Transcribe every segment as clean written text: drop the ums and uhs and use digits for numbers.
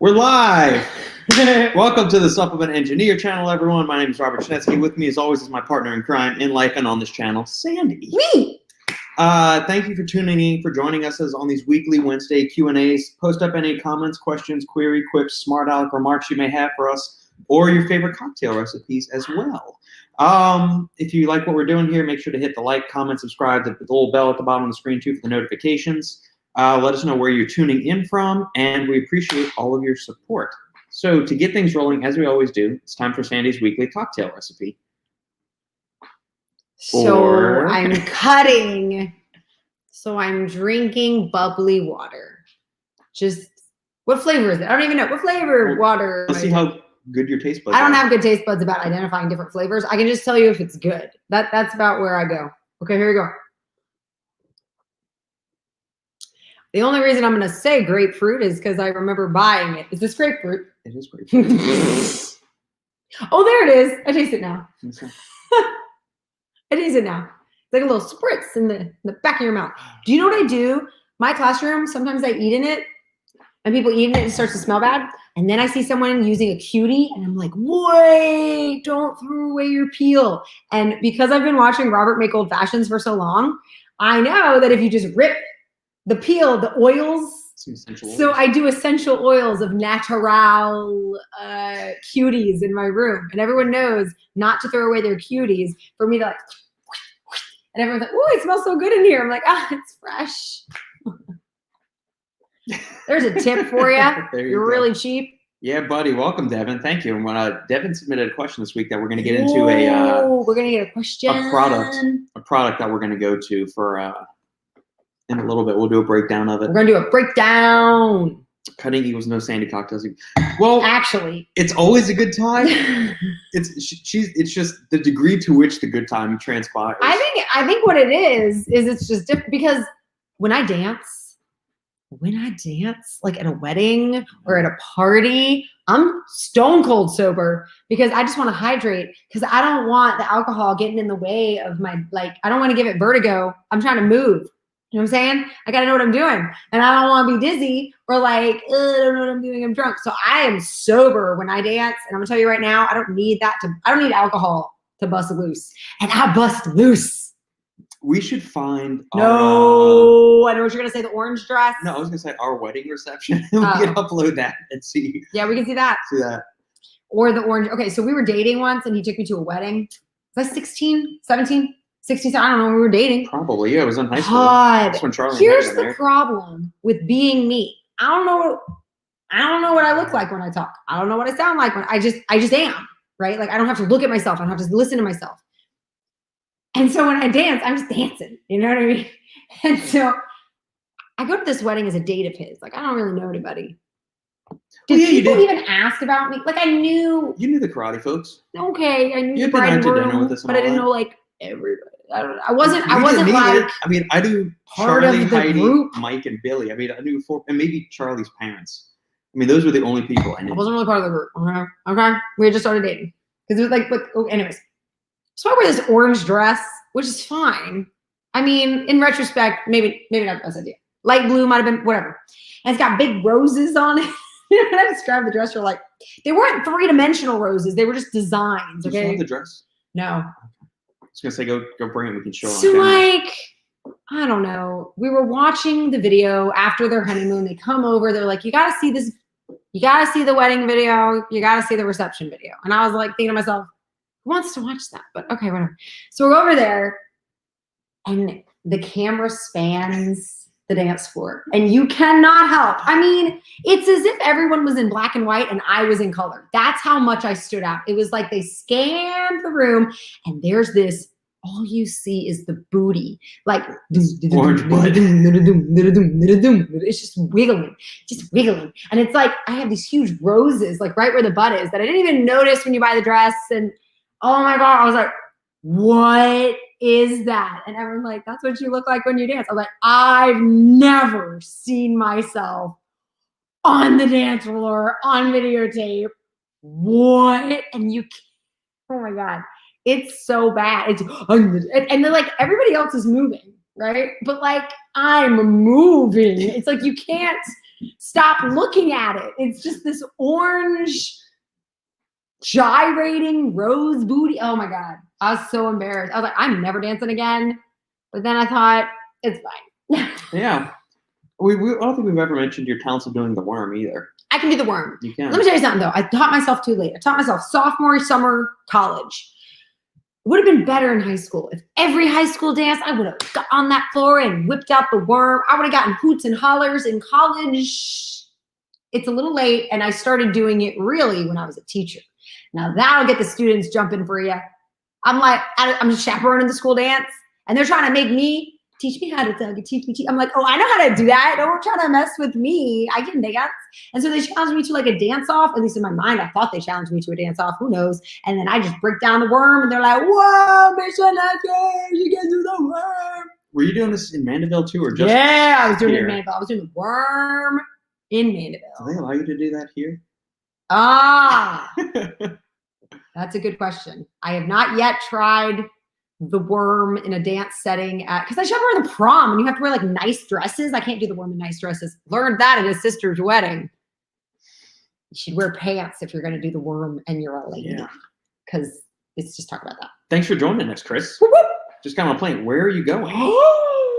We're live. Welcome to the Supplement Engineer channel, everyone. My name is Robert Schnetsky. With me, as always, is my partner in crime in life and on this channel, Sandy. Me. Thank you for tuning in, for joining us on these weekly Wednesday Q&As. Post up any comments, questions, query, quips, smart aleck remarks you may have for us, or your favorite cocktail recipes as well. If you like what we're doing here, make sure to hit the like, comment, subscribe, the little bell at the bottom of the screen too for the notifications. Let us know where you're tuning in from, and we appreciate all of your support. So to get things rolling, as we always do, it's time for Sandy's weekly cocktail recipe. So I'm cutting. So I'm drinking bubbly water. Just, what flavor is it? I don't even know. What flavor water? Let's see how good your taste buds are. I don't have good taste buds about identifying different flavors. I can just tell you if it's good. That's about where I go. Okay, here we go. The only reason I'm going to say grapefruit is because I remember buying it. Is this grapefruit? It is grapefruit. Oh, there it is. I taste it now. I taste it now. It's like a little spritz in the back of your mouth. Do you know what I do? My classroom, sometimes I eat in it, and people eat in it and it starts to smell bad. And then I see someone using a cutie, and I'm like, wait, don't throw away your peel. And because I've been watching Robert make old fashions for so long, I know that if you just rip the peel, the oils. So I do essential oils of natural cuties in my room. And everyone knows not to throw away their cuties, for me to like, and everyone's like, oh, it smells so good in here. I'm like, it's fresh. There's a tip for you. You're really cheap. Yeah, buddy. Welcome, Devin. Thank you. And Devin submitted a question this week that we're going to get into we're going to get a question. A product that we're going to go to for in a little bit. We'll do a breakdown of it. We're going to do a breakdown. Cutting equals no Sandy cocktails. Well, actually, it's always a good time. It's just the degree to which the good time transpires. I think what it is it's just different because when I dance, like at a wedding or at a party, I'm stone cold sober because I just want to hydrate because I don't want the alcohol getting in the way of my, I don't want to give it vertigo. I'm trying to move. You know what I'm saying? I got to know what I'm doing. And I don't want to be dizzy or I don't know what I'm doing. I'm drunk. So I am sober when I dance. And I'm going to tell you right now, I don't need alcohol to bust loose. And I bust loose. We should find I know what you're going to say, the orange dress. No, I was going to say our wedding reception. We can upload that and see. Yeah, we can see that. Or the orange. Okay, so we were dating once and he took me to a wedding. Was I 16, 17? 60, I don't know, we were dating. Probably, yeah, it was in high school. That's when Charlie Here's the problem with being me. I don't know what I look like when I talk. I don't know what I sound like when I just am, right? Like I don't have to look at myself. I don't have to listen to myself. And so when I dance, I'm just dancing. You know what I mean? And so I go to this wedding as a date of his. Like I don't really know anybody. Did people even ask about me? Like I knew. You knew the karate folks. Okay, I knew the bride and groom, but I didn't know everybody. I don't know. I wasn't like. I mean, I knew Charlie, Heidi, Mike, and Billy. I mean, I knew and maybe Charlie's parents. I mean, those were the only people I knew. I wasn't really part of the group. Okay. We had just started dating because it was anyways. So I wear this orange dress, which is fine. I mean, in retrospect, maybe not the best idea. Light blue might have been whatever, and it's got big roses on it. You know, when I described the dress, you're like, they weren't 3-dimensional roses. They were just designs. Okay. Did you have the dress? No. I was gonna say, go bring it. We can show. So I don't know. We were watching the video after their honeymoon. They come over. They're like, you got to see this. You got to see the wedding video. You got to see the reception video. And I was like thinking to myself, who wants to watch that? But okay, whatever. So we're over there, and the camera spans the dance floor, and you cannot help. I mean, it's as if everyone was in black and white and I was in color. That's how much I stood out. It was like they scanned the room, and there's this, all you see is the booty. Like, orange butt. It's just wiggling. And it's like, I have these huge roses, like right where the butt is, that I didn't even notice when you buy the dress. And oh my God, I was like, what is that? And everyone's like, that's what you look like when you dance. I was like, I've never seen myself on the dance floor, on videotape. What? And oh my God, it's so bad. And then like everybody else is moving, right? But like I'm moving. It's like you can't Stop looking at it. It's just this orange gyrating rose booty. Oh my God. I was so embarrassed. I was like, I'm never dancing again. But then I thought, it's fine. Yeah. I don't think we've ever mentioned your talents of doing the worm either. I can do the worm. You can. Let me tell you something though. I taught myself too late. I taught myself sophomore summer college. It would have been better in high school. If every high school dance, I would have got on that floor and whipped out the worm. I would have gotten hoots and hollers in college. It's a little late, and I started doing it really when I was a teacher. Now that'll get the students jumping for you. I'm like, I'm chaperoning the school dance, and they're trying to make me teach me how to tug, teach me. I'm like, oh, I know how to do that. Don't try to mess with me. I can dance. And so they challenged me to like a dance off. At least in my mind, I thought they challenged me to a dance off. Who knows? And then I just break down the worm, and they're like, whoa, Mission Lucky, you can do the worm. Were you doing this in Mandeville too, or just? Yeah, I was doing it in here? Mandeville. I was doing the worm in Mandeville. Do they allow you to do that here? Ah, that's a good question. I have not yet tried the worm in a dance setting because I chaperone the prom and you have to wear like nice dresses. I can't do the worm in nice dresses. Learned that at his sister's wedding. You should wear pants if you're going to do the worm and you're a lady. Because let's just talk about that. Thanks for joining us, Chris. Whoop, whoop. Just kind of playing. Where are you going?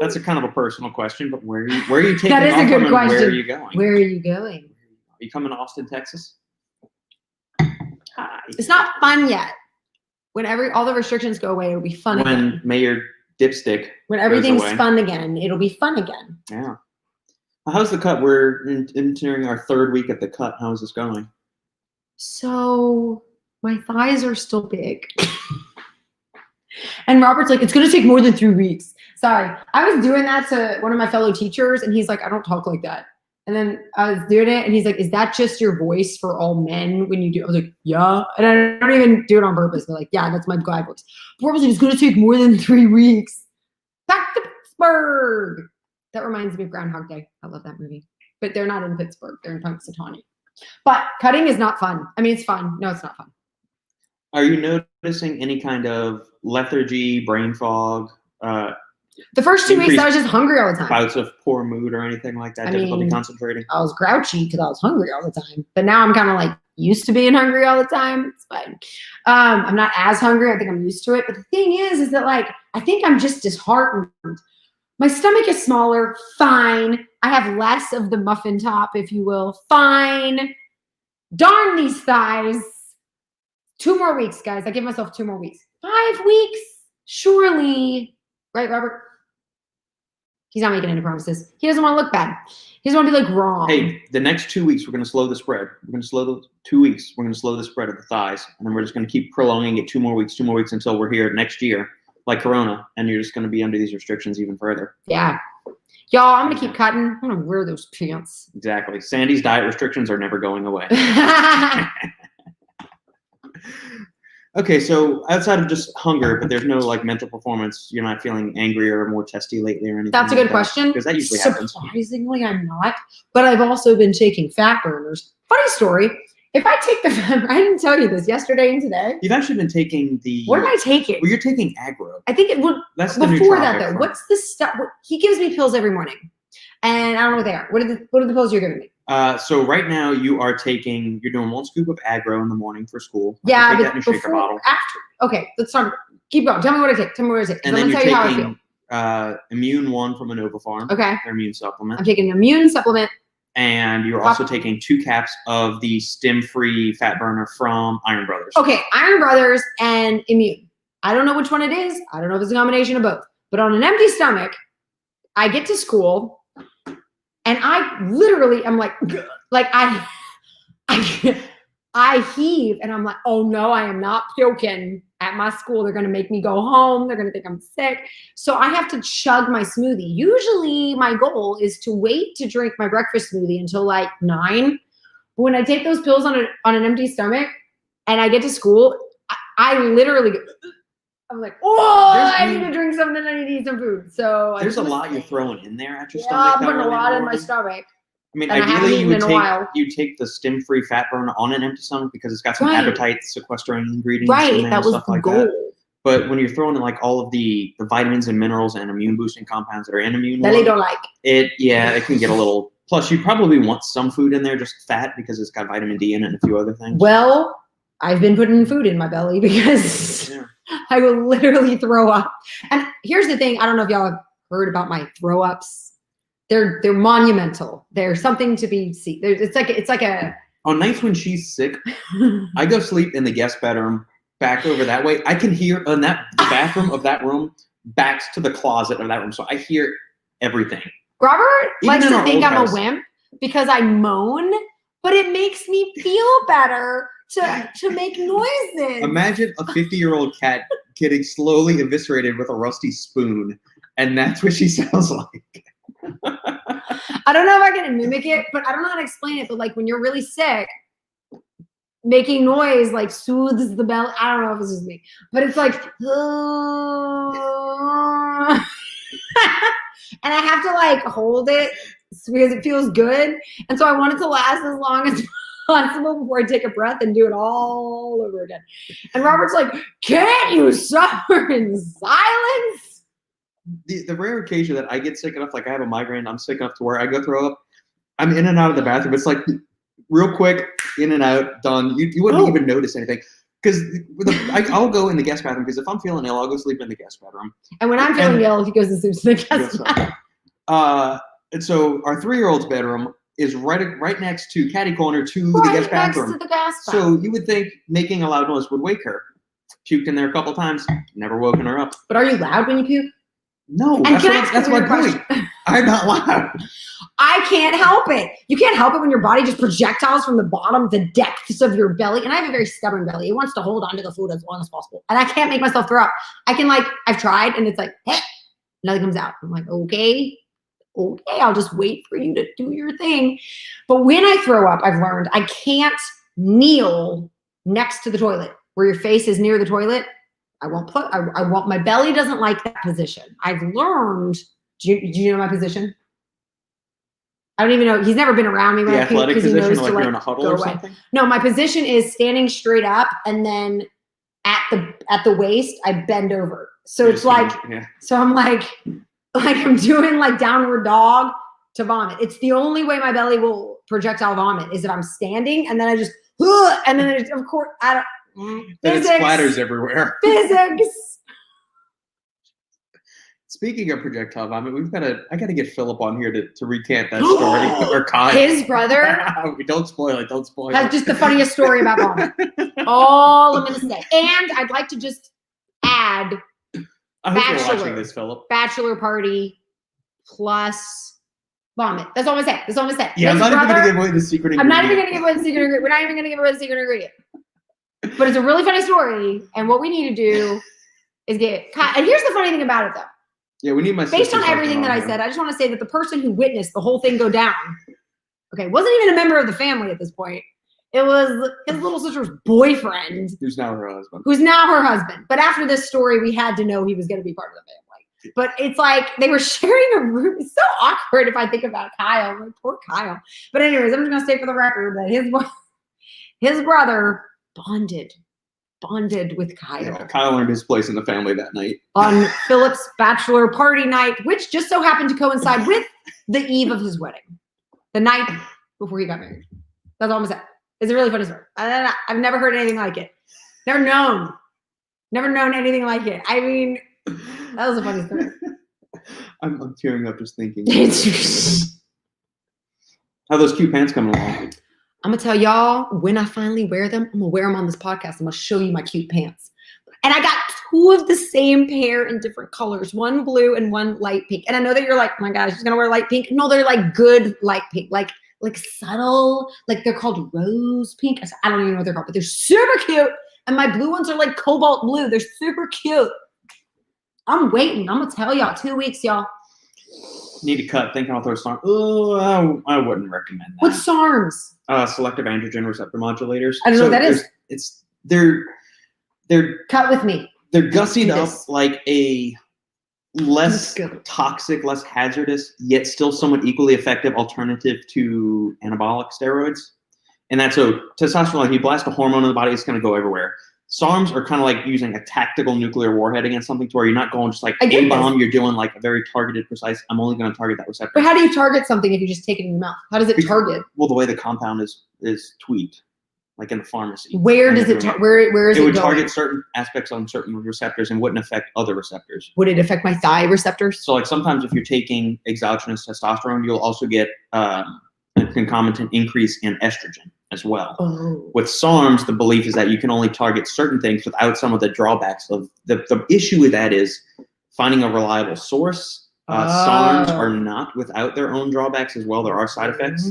That's a kind of a personal question, but where are you taking That is off a good from and question. Where are you going? Where are you going? Are you coming to Austin, Texas? It's not fun yet. When all the restrictions go away, it'll be fun again. When Mayor Dipstick When everything's goes away. fun again, it'll be fun again. Yeah. How's the cut? We're entering our third week at the cut. How's this going? So my thighs are still big. And Robert's like, it's going to take more than 3 weeks. Sorry. I was doing that to one of my fellow teachers, and he's like, I don't talk like that. And then I was doing it, and he's like, is that just your voice for all men when you do? I was like, yeah. And I don't even do it on purpose. But like, yeah, that's my guy voice. Robert's like, it's going to take more than 3 weeks. Back to Pittsburgh. That reminds me of Groundhog Day. I love that movie. But they're not in Pittsburgh. They're in Punxsutawney. But cutting is not fun. I mean, it's fun. No, it's not fun. Are you noticing any kind of lethargy, brain fog, The first 2 weeks, I was just hungry all the time. bouts of poor mood or anything like that? Difficulty concentrating? I was grouchy because I was hungry all the time. But now I'm kind of like used to being hungry all the time. It's fine. I'm not as hungry. I think I'm used to it. But the thing is that like, I think I'm just disheartened. My stomach is smaller. Fine. I have less of the muffin top, if you will. Fine. Darn these thighs. 2 more weeks, guys. I give myself 2 more weeks. 5 weeks. Surely. Right, Robert? He's not making any promises. He doesn't want to look bad. He doesn't want to be like wrong. Hey, the next 2 weeks, we're going to slow the spread. We're going to slow the 2 weeks. We're going to slow the spread of the thighs. And then we're just going to keep prolonging it 2 more weeks until we're here next year, like Corona. And you're just going to be under these restrictions even further. Yeah. Y'all, I'm going to keep cutting. I'm going to wear those pants. Exactly. Sandy's diet restrictions are never going away. Okay, so outside of just hunger, but there's no like mental performance, you're not feeling angrier or more testy lately or anything? That's a good question. Because that usually happens. Surprisingly, I'm not. But I've also been taking fat burners. Funny story. If I take I didn't tell you this yesterday and today. You've actually been taking the. What did I take it? Well, you're taking aggro. I think it would. That's the before that nootropic though. form. What's the stuff? He gives me pills every morning, and I don't know what they are. What are the pills you're giving me? So right now you're doing 1 scoop of aggro in the morning for school. Yeah, take but that in a shaker bottle. after. Okay, let's start. Keep going. Tell me what I take. And I'm then gonna you're tell you how I feel. taking Immune 1 from Innova Farm. Okay. Their immune supplement. I'm taking an immune supplement. And you're also taking 2 caps of the stem-free fat burner from Iron Brothers. Okay, Iron Brothers and Immune. I don't know which one it is. I don't know if it's a combination of both. But on an empty stomach, I get to school, and I literally am like I heave, and I'm like, oh no, I am not puking at my school. They're gonna make me go home. They're gonna think I'm sick. So I have to chug my smoothie. Usually my goal is to wait to drink my breakfast smoothie until like 9. But when I take those pills on an empty stomach and I get to school, I literally I'm like, oh, I need to drink something. I need to eat some food. So there's a lot you're throwing in there at your yeah, stomach. I'm putting a lot in my stomach. I mean, and ideally you take the stem-free fat burner on an empty stomach because it's got some appetite sequestering ingredients. Right, in there that was stuff the like goal. That. But when you're throwing in like all of the vitamins and minerals and immune boosting compounds that are in Immune, that they don't like. It can get a little Plus, you probably want some food in there, just fat, because it's got vitamin D in it and a few other things. Well, I've been putting food in my belly because I will literally throw up. And here's the thing. I don't know if y'all have heard about my throw ups. They're monumental. They're something to be seen. It's like a. On nights when she's sick, I go sleep in the guest bedroom back over that way. I can hear in the bathroom of that room backs to the closet of that room. So I hear everything. Robert likes Even in to our think old I'm house. a wimp because I moan, but it makes me feel better to make noises. Imagine a 50-year-old cat getting slowly eviscerated with a rusty spoon, and that's what she sounds like. I don't know if I can mimic it, but I don't know how to explain it. But like when you're really sick, making noise like soothes the belly. I don't know if this is me, but it's like, and I have to like hold it because it feels good. And so I want it to last as long as possible before I take a breath and do it all over again. And Robert's like, can't you suffer in silence? The rare occasion that I get sick enough, like I have a migraine, I'm sick enough to where I go throw up, I'm in and out of the bathroom. It's like real quick, in and out, done. You wouldn't even notice anything. Because I'll go in the guest bathroom, because if I'm feeling ill, I'll go sleep in the guest bedroom. And when I'm feeling ill, he goes to sleep in the guest bathroom. And so our 3-year-old's bedroom is right next to catty corner to the guest bathroom. Next to the guest bathroom. So you would think making a loud noise would wake her. Puked in there a couple times, never woken her up. But are you loud when you puke? No, that's my point. I'm not loud. I can't help it. You can't help it when your body just projectiles from the bottom, the depths of your belly. And I have a very stubborn belly. It wants to hold onto the food as long as possible. And I can't make myself throw up. I can I've tried and it's like, hey, nothing comes out. I'm like, okay, I'll just wait for you to do your thing. But when I throw up, I've learned I can't kneel next to the toilet where your face is near the toilet. I won't my belly doesn't like that position. I've learned, do you know my position? I don't even know. He's never been around me when the I puke athletic because he knows position, to like you're in a huddle or something? No, my position is standing straight up and then at the waist, I bend over. So it's like, so I'm like I'm doing like downward dog to vomit. It's the only way my belly will projectile vomit is if I'm standing and then I just, and then of course, I don't. Then it splatters everywhere. Physics. Speaking of projectile vomit, I gotta get Philip on here to recant that story. Or Kyle. His brother. Don't spoil it. That's just the funniest story about vomit. All I'm gonna say. And I'd like to just add I hope you're watching this, Philip. Bachelor party plus vomit. That's all I'm gonna say. Yeah, I'm not even gonna give away the secret ingredient. I'm not even gonna give away the secret ingredient. We're not even gonna give away the secret ingredient. But it's a really funny story, and what we need to do is get. And here's the funny thing about it, though. Yeah, we need my. Based on everything that I said, I just want to say that the person who witnessed the whole thing go down, wasn't even a member of the family at this point. It was his little sister's boyfriend, who's now her husband. But after this story, we had to know he was going to be part of the family. But it's like they were sharing a room. It's so awkward if I think about Kyle. Like, poor Kyle. But anyways, I'm just going to say for the record that his brother bonded with Kyle. Yeah, Kyle earned his place in the family that night. On Philip's bachelor party night, which just so happened to coincide with the eve of his wedding. The night before he got married. That's all I'm saying. It's a really funny story. I've never heard anything like it. Never known anything like it. I mean, that was a funny story. I'm tearing up just thinking. How those cute pants coming along? I'm gonna tell y'all when I finally wear them. I'm gonna wear them on this podcast. I'm gonna show you my cute pants. And I got 2 of the same pair in different colors, one blue and one light pink. And I know that you're like, oh my gosh, she's gonna wear light pink. No, they're like good light pink, like subtle, like they're called rose pink. I don't even know what they're called, but they're super cute. And my blue ones are like cobalt blue. They're super cute. I'm waiting. I'm gonna tell y'all 2 weeks, y'all. Need to cut. Thinking I'll throw Sarms. Oh, I wouldn't recommend that. What's Sarms? Selective androgen receptor modulators. I don't know what that is. They're cut with me. They're gussied up like a less toxic, less hazardous, yet still somewhat equally effective alternative to anabolic steroids. And that's so testosterone. Like you blast a hormone in the body, it's going to go everywhere. SARMs are kind of like using a tactical nuclear warhead against something to where you're not going just like I get a bomb, you're doing like a very targeted, precise, I'm only going to target that receptor. But how do you target something if you just take it in your mouth? How does it target? Well, the way the compound is tweaked, like in the pharmacy. Where does it, where is it would going? target certain aspects on certain receptors and wouldn't affect other receptors. Would it affect my thigh receptors? So like sometimes if you're taking exogenous testosterone, you'll also get a concomitant increase in estrogen as well. Oh. With SARMs, the belief is that you can only target certain things without some of the drawbacks of the issue with that is finding a reliable source. SARMs are not without their own drawbacks as well. There are side effects.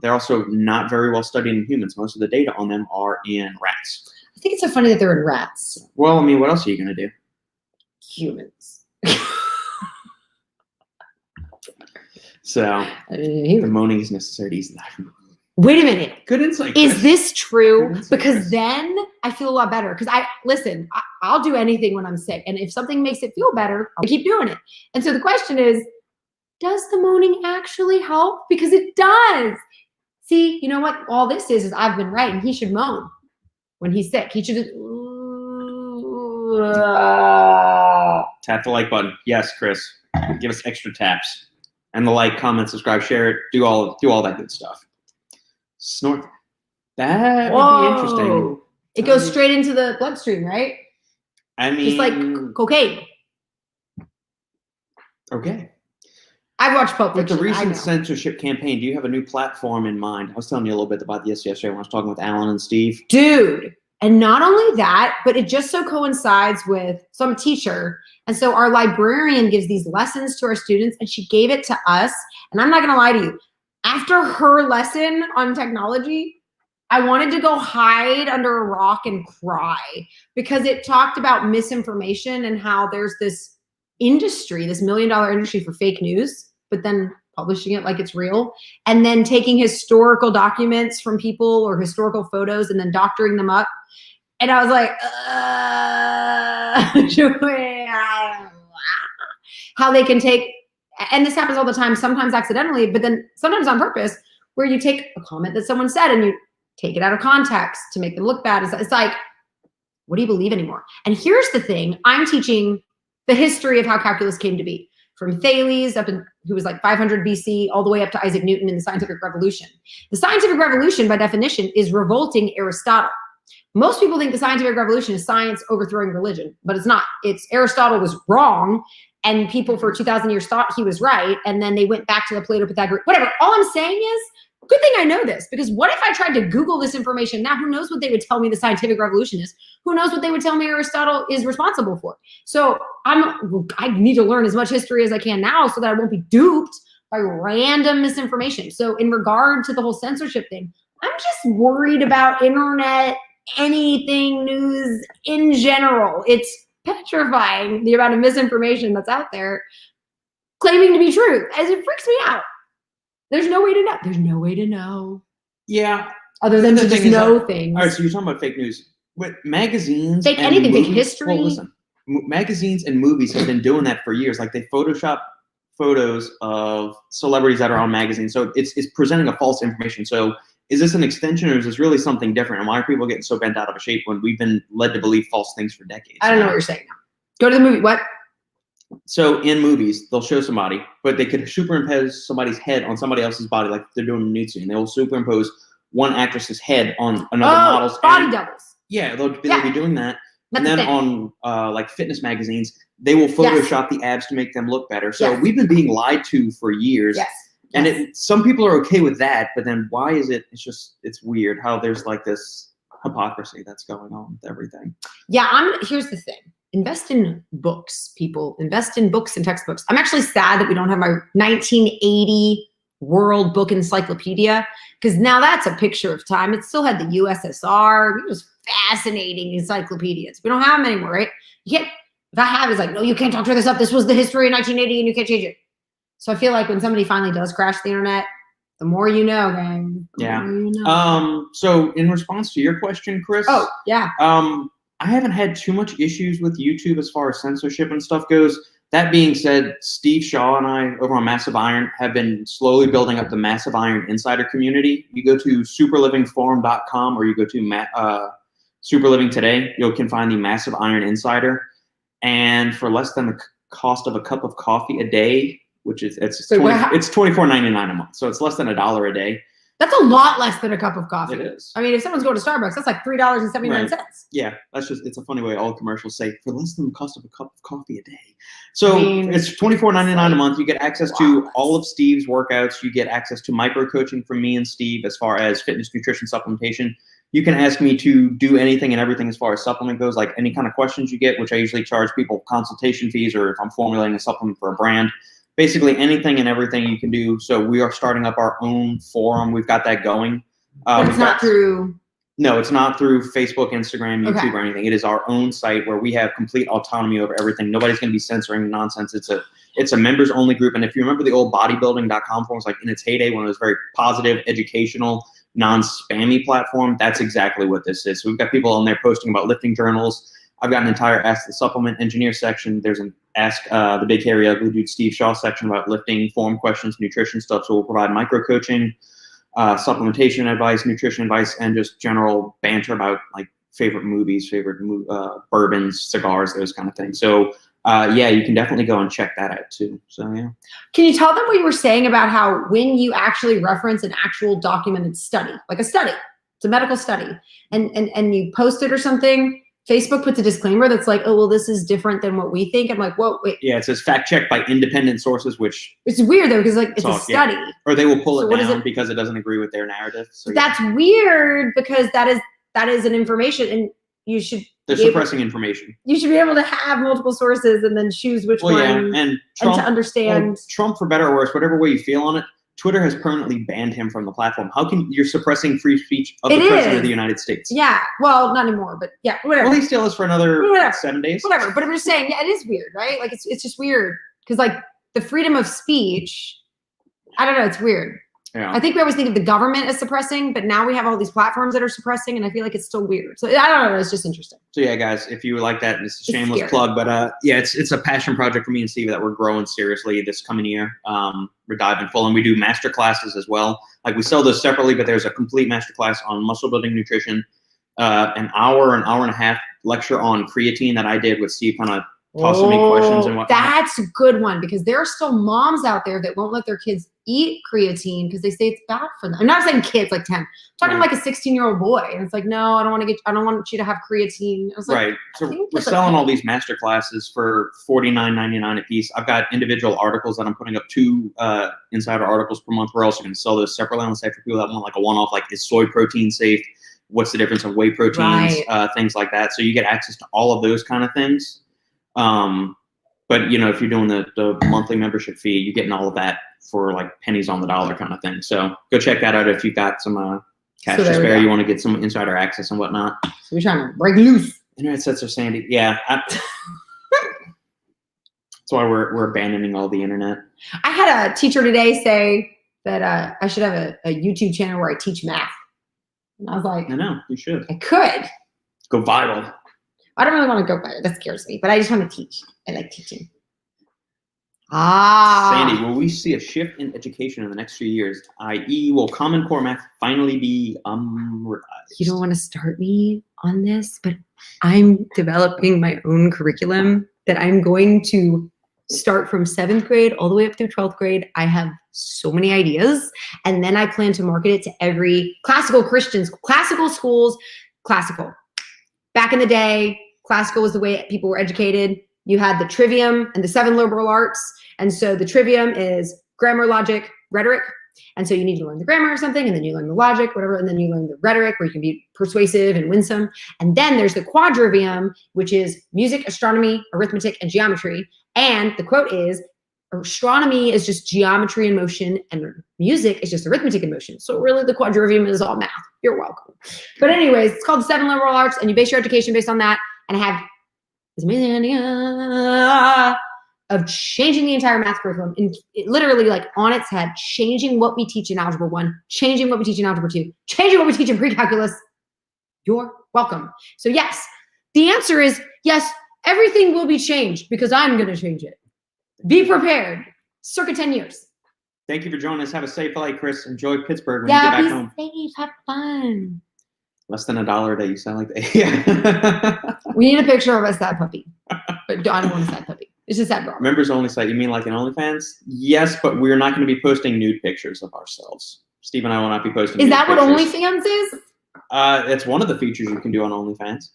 They're also not very well studied in humans. Most of the data on them are in rats. I think it's so funny that they're in rats. Well, I mean, what else are you going to do? Humans. So, the moaning is necessary to ease the life. Wait a minute. Good insight. Is this true? Good insight, Because Chris. then I feel a lot better. Because I'll do anything when I'm sick. And if something makes it feel better, I'll keep doing it. And so the question is, does the moaning actually help? Because it does. See, you know what? All this is I've been right. And he should moan when he's sick. He should just, Tap the like button. Yes, Chris. Give us extra taps. And the like, comment, subscribe, share it, do all that good stuff. Snort. That would be interesting. It goes straight into the bloodstream, right? I mean, Just like cocaine. Okay. I've watched Pulp With the Fiction. recent censorship campaign, do you have a new platform in mind? I was telling you a little bit about this yesterday when I was talking with Alan and Steve. Dude. And not only that, but it just so coincides with, so I'm a teacher. And so our librarian gives these lessons to our students and she gave it to us. And I'm not going to lie to you. After her lesson on technology, I wanted to go hide under a rock and cry because it talked about misinformation and how there's this industry, this $1 million industry for fake news, but then publishing it like it's real, and then taking historical documents from people or historical photos and then doctoring them up. And I was like, how they can take, and this happens all the time, sometimes accidentally, but then sometimes on purpose, where you take a comment that someone said and you take it out of context to make them look bad. It's like, what do you believe anymore? And here's the thing, I'm teaching the history of how calculus came to be, from Thales who was like 500 BC, all the way up to Isaac Newton in the scientific revolution. The scientific revolution, by definition, is revolting Aristotle. Most people think the scientific revolution is science overthrowing religion, but it's not. It's Aristotle was wrong, and people for 2,000 years thought he was right, and then they went back to the Plato Pythagorean, whatever. All I'm saying is, good thing I know this, because what if I tried to Google this information now? Who knows what they would tell me the scientific revolution is? Who knows what they would tell me Aristotle is responsible for? So I need to learn as much history as I can now so that I won't be duped by random misinformation. So in regard to the whole censorship thing, I'm just worried about internet, anything news in general. It's petrifying the amount of misinformation that's out there claiming to be true, as it freaks me out. There's no way to know. There's no way to know. Yeah. Other than to just know things. All right, so you're talking about fake news. With magazines, fake and anything, movies, fake history. Well, listen, magazines and movies have been doing that for years. Like they Photoshop photos of celebrities that are on magazines. So it's presenting a false information. So is this an extension or is this really something different? And why are people getting so bent out of shape when we've been led to believe false things for decades? I don't know what you're saying now. Go to the movie. What? So in movies, they'll show somebody, but they could superimpose somebody's head on somebody else's body, like they're doing a nude scene. They will superimpose one actress's head on another model's body doubles. Yeah, they'll be doing that. That's and then on like fitness magazines, they will Photoshop the abs to make them look better. So we've been being lied to for years. Yes. And some people are okay with that, but then why is it? It's weird how there's like this hypocrisy that's going on with everything. Yeah, here's the thing. Invest in books, people. Invest in books and textbooks. I'm actually sad that we don't have my 1980 World Book Encyclopedia, because now that's a picture of time. It still had the USSR. It was fascinating encyclopedias. We don't have them anymore, right? You can't. If I have, it's like, no, you can't doctor this up. This was the history of 1980, and you can't change it. So I feel like when somebody finally does crash the internet, the more you know, gang. Yeah. So in response to your question, Chris. Oh yeah. I haven't had too much issues with YouTube as far as censorship and stuff goes. That being said, Steve Shaw and I over on Massive Iron have been slowly building up the Massive Iron Insider community. You go to superlivingforum.com or you go to Super Living Today, you can find the Massive Iron Insider, and for less than the cost of a cup of coffee a day, which is it's $24.99 a month, so it's less than $1 a day. That's a lot less than a cup of coffee. It is. I mean, if someone's going to Starbucks, that's like $3.79. Right. Yeah, it's a funny way all commercials say for less than the cost of a cup of coffee a day. So it's $24.99 a month. You get access to all of Steve's workouts. You get access to micro coaching from me and Steve as far as fitness, nutrition, supplementation. You can ask me to do anything and everything as far as supplement goes, like any kind of questions you get, which I usually charge people consultation fees, or if I'm formulating a supplement for a brand. Basically anything and everything you can do. So we are starting up our own forum. We've got that going. But it's not through... No, it's not through Facebook, Instagram, YouTube, or anything. It is our own site where we have complete autonomy over everything. Nobody's going to be censoring nonsense. It's a members only group. And if you remember the old bodybuilding.com forums, like in its heyday, when it was very positive, educational, non-spammy platform, that's exactly what this is. So we've got people on there posting about lifting journals. I've got an entire Ask the Supplement Engineer section. There's an Ask the Big Hairy Ugly Dude Steve Shaw section about lifting, form questions, nutrition stuff. So we'll provide micro coaching, supplementation advice, nutrition advice, and just general banter about like favorite movies, favorite bourbons, cigars, those kind of things. So yeah, you can definitely go and check that out too. So yeah. Can you tell them what you were saying about how when you actually reference an actual documented study, like a study, it's a medical study, and you post it or something, Facebook puts a disclaimer that's like, oh, well, this is different than what we think. I'm like, whoa, wait. Yeah, it says fact checked by independent sources, which... It's weird, though, because like it's a study. Yeah. Or they will pull it down because it doesn't agree with their narrative. So that's weird, because that is an information, and you should... They're suppressing information. You should be able to have multiple sources and then choose which one. Yeah, and Trump, to understand... Trump, for better or worse, whatever way you feel on it, Twitter has permanently banned him from the platform. How can you're suppressing free speech of the President of the United States? Yeah, well, not anymore, but yeah, whatever. Well, he still is for another 7 days. Whatever, but I'm just saying, yeah, it is weird, right? Like, it's just weird, because, like, the freedom of speech, I don't know, it's weird. Yeah. I think we always think of the government as suppressing, but now we have all these platforms that are suppressing, and I feel like it's still weird. So I don't know, it's just interesting. So yeah, guys, if you like that, it's a shameless plug, but yeah, it's a passion project for me and Steve that we're growing seriously this coming year. We're diving full, and we do master classes as well. Like, we sell those separately, but there's a complete master class on muscle building nutrition, an hour and a half lecture on creatine that I did with Steve, kind of tossing me questions and whatnot. That's a good one, because there are still moms out there that won't let their kids eat creatine because they say it's bad for them. I'm not saying kids like 10. I'm talking like a 16-year-old boy, and it's like, no, I don't want you to have creatine. I was like, right. So we're selling all these master classes for $49.99 a piece. I've got individual articles that I'm putting up 2 insider articles per month. We're also going to sell those separately on the site for people that want like a one-off, like, is soy protein safe? What's the difference of whey proteins? Things like that. So you get access to all of those kind of things. But you know, if you're doing the monthly membership fee, you're getting all of that for like pennies on the dollar kind of thing. So go check that out if you've got some cash to spare. You want to get some insider access and whatnot. So we're trying to break loose. Internet sets are sandy. Yeah. That's why we're abandoning all the internet. I had a teacher today say that I should have a YouTube channel where I teach math. And I was like, I know, you should. I could. Go viral. I don't really want to go viral. That scares me. But I just want to teach. I like teaching. Sandy, will we see a shift in education in the next few years, i.e. will Common Core Math finally be revised? You don't want to start me on this, but I'm developing my own curriculum that I'm going to start from 7th grade all the way up through 12th grade. I have so many ideas, and then I plan to market it to every classical schools. Classical. Back in the day, classical was the way people were educated. You had the trivium and the 7 liberal arts. And so the trivium is grammar, logic, rhetoric. And so you need to learn the grammar or something, and then you learn the logic, whatever, and then you learn the rhetoric where you can be persuasive and winsome. And then there's the quadrivium, which is music, astronomy, arithmetic, and geometry. And the quote is, astronomy is just geometry in motion, and music is just arithmetic in motion. So really the quadrivium is all math. You're welcome. But anyways, it's called the 7 liberal arts, and you base your education based on that. And I have this amazing idea of changing the entire math curriculum, and literally like on its head, changing what we teach in Algebra 1, changing what we teach in Algebra 2, changing what we teach in pre-calculus. You're welcome. So yes, the answer is yes, everything will be changed because I'm going to change it. Be prepared. Circa 10 years. Thank you for joining us. Have a safe flight, Chris. Enjoy Pittsburgh when you get back home. Yeah, be safe. Have fun. Less than $1 that you sound like that. Yeah. We need a picture of a sad puppy. But I don't want a sad puppy. It's a sad dog. Members only site. You mean like an OnlyFans? Yes, but we're not going to be posting nude pictures of ourselves. Steve and I will not be posting. Is nude that what pictures. OnlyFans is? It's one of the features you can do on OnlyFans.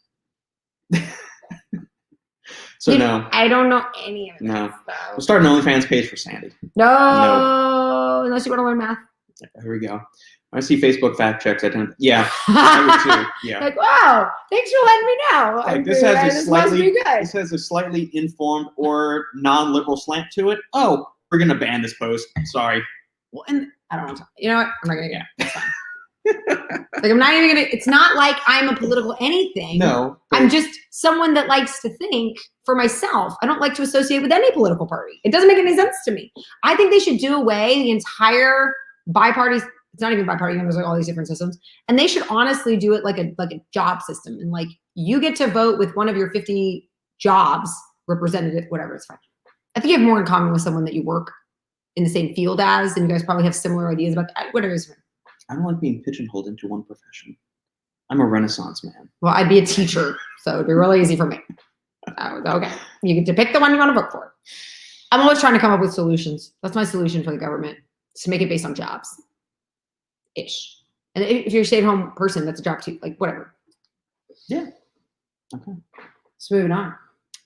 So no. I don't know any of that No. stuff. We'll start an OnlyFans page for Sandy. No. Unless you want to learn math. Here we go. I see Facebook fact checks. Yeah, I would too. Yeah. Like, wow, thanks for letting me know. Like, this has a This must be good. this has a slightly informed or non-liberal slant to it. Oh, we're gonna ban this post. Sorry. Well, and I don't want to. You know what? I'm not gonna get it. It's fine. Like, I'm not even gonna. It's not like I'm a political anything. No. I'm just someone that likes to think for myself. I don't like to associate with any political party. It doesn't make any sense to me. I think they should do away the entire bi-party. It's not even bi-party. There's like all these different systems, and they should honestly do it like a job system. And like, you get to vote with one of your 50 jobs, representative, whatever. It's fine. I think you have more in common with someone that you work in the same field as, and you guys probably have similar ideas about that. Whatever is fine. I don't like being pigeonholed into one profession. I'm a Renaissance man. Well, I'd be a teacher, so it'd be really easy for me. Okay, you get to pick the one you want to vote for. I'm always trying to come up with solutions. That's my solution for the government, is to make it based on jobs. Ish. And if you're a stay-at-home person, that's a job too. Like, whatever. Yeah. Okay. So moving on.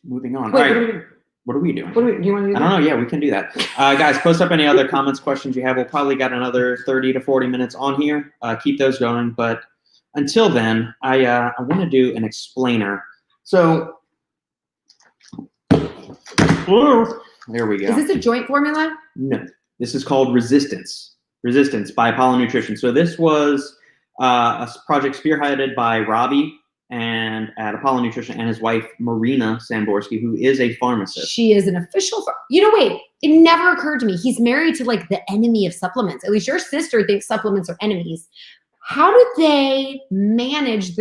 Moving on. Wait, All right. What are we doing? do you want to do? I don't know. Yeah, we can do that. Guys, post up any other comments, questions you have. We'll probably got another 30 to 40 minutes on here. Keep those going. But until then, I want to do an explainer. So, there we go. Is this a joint formula? No, this is called Resistance. Resistance by Apollo Nutrition. So this was a project spearheaded by Robbie and at Apollo Nutrition and his wife, Marina Samborski, who is a pharmacist. She is an official. Wait, it never occurred to me. He's married to like the enemy of supplements. At least your sister thinks supplements are enemies. How do they manage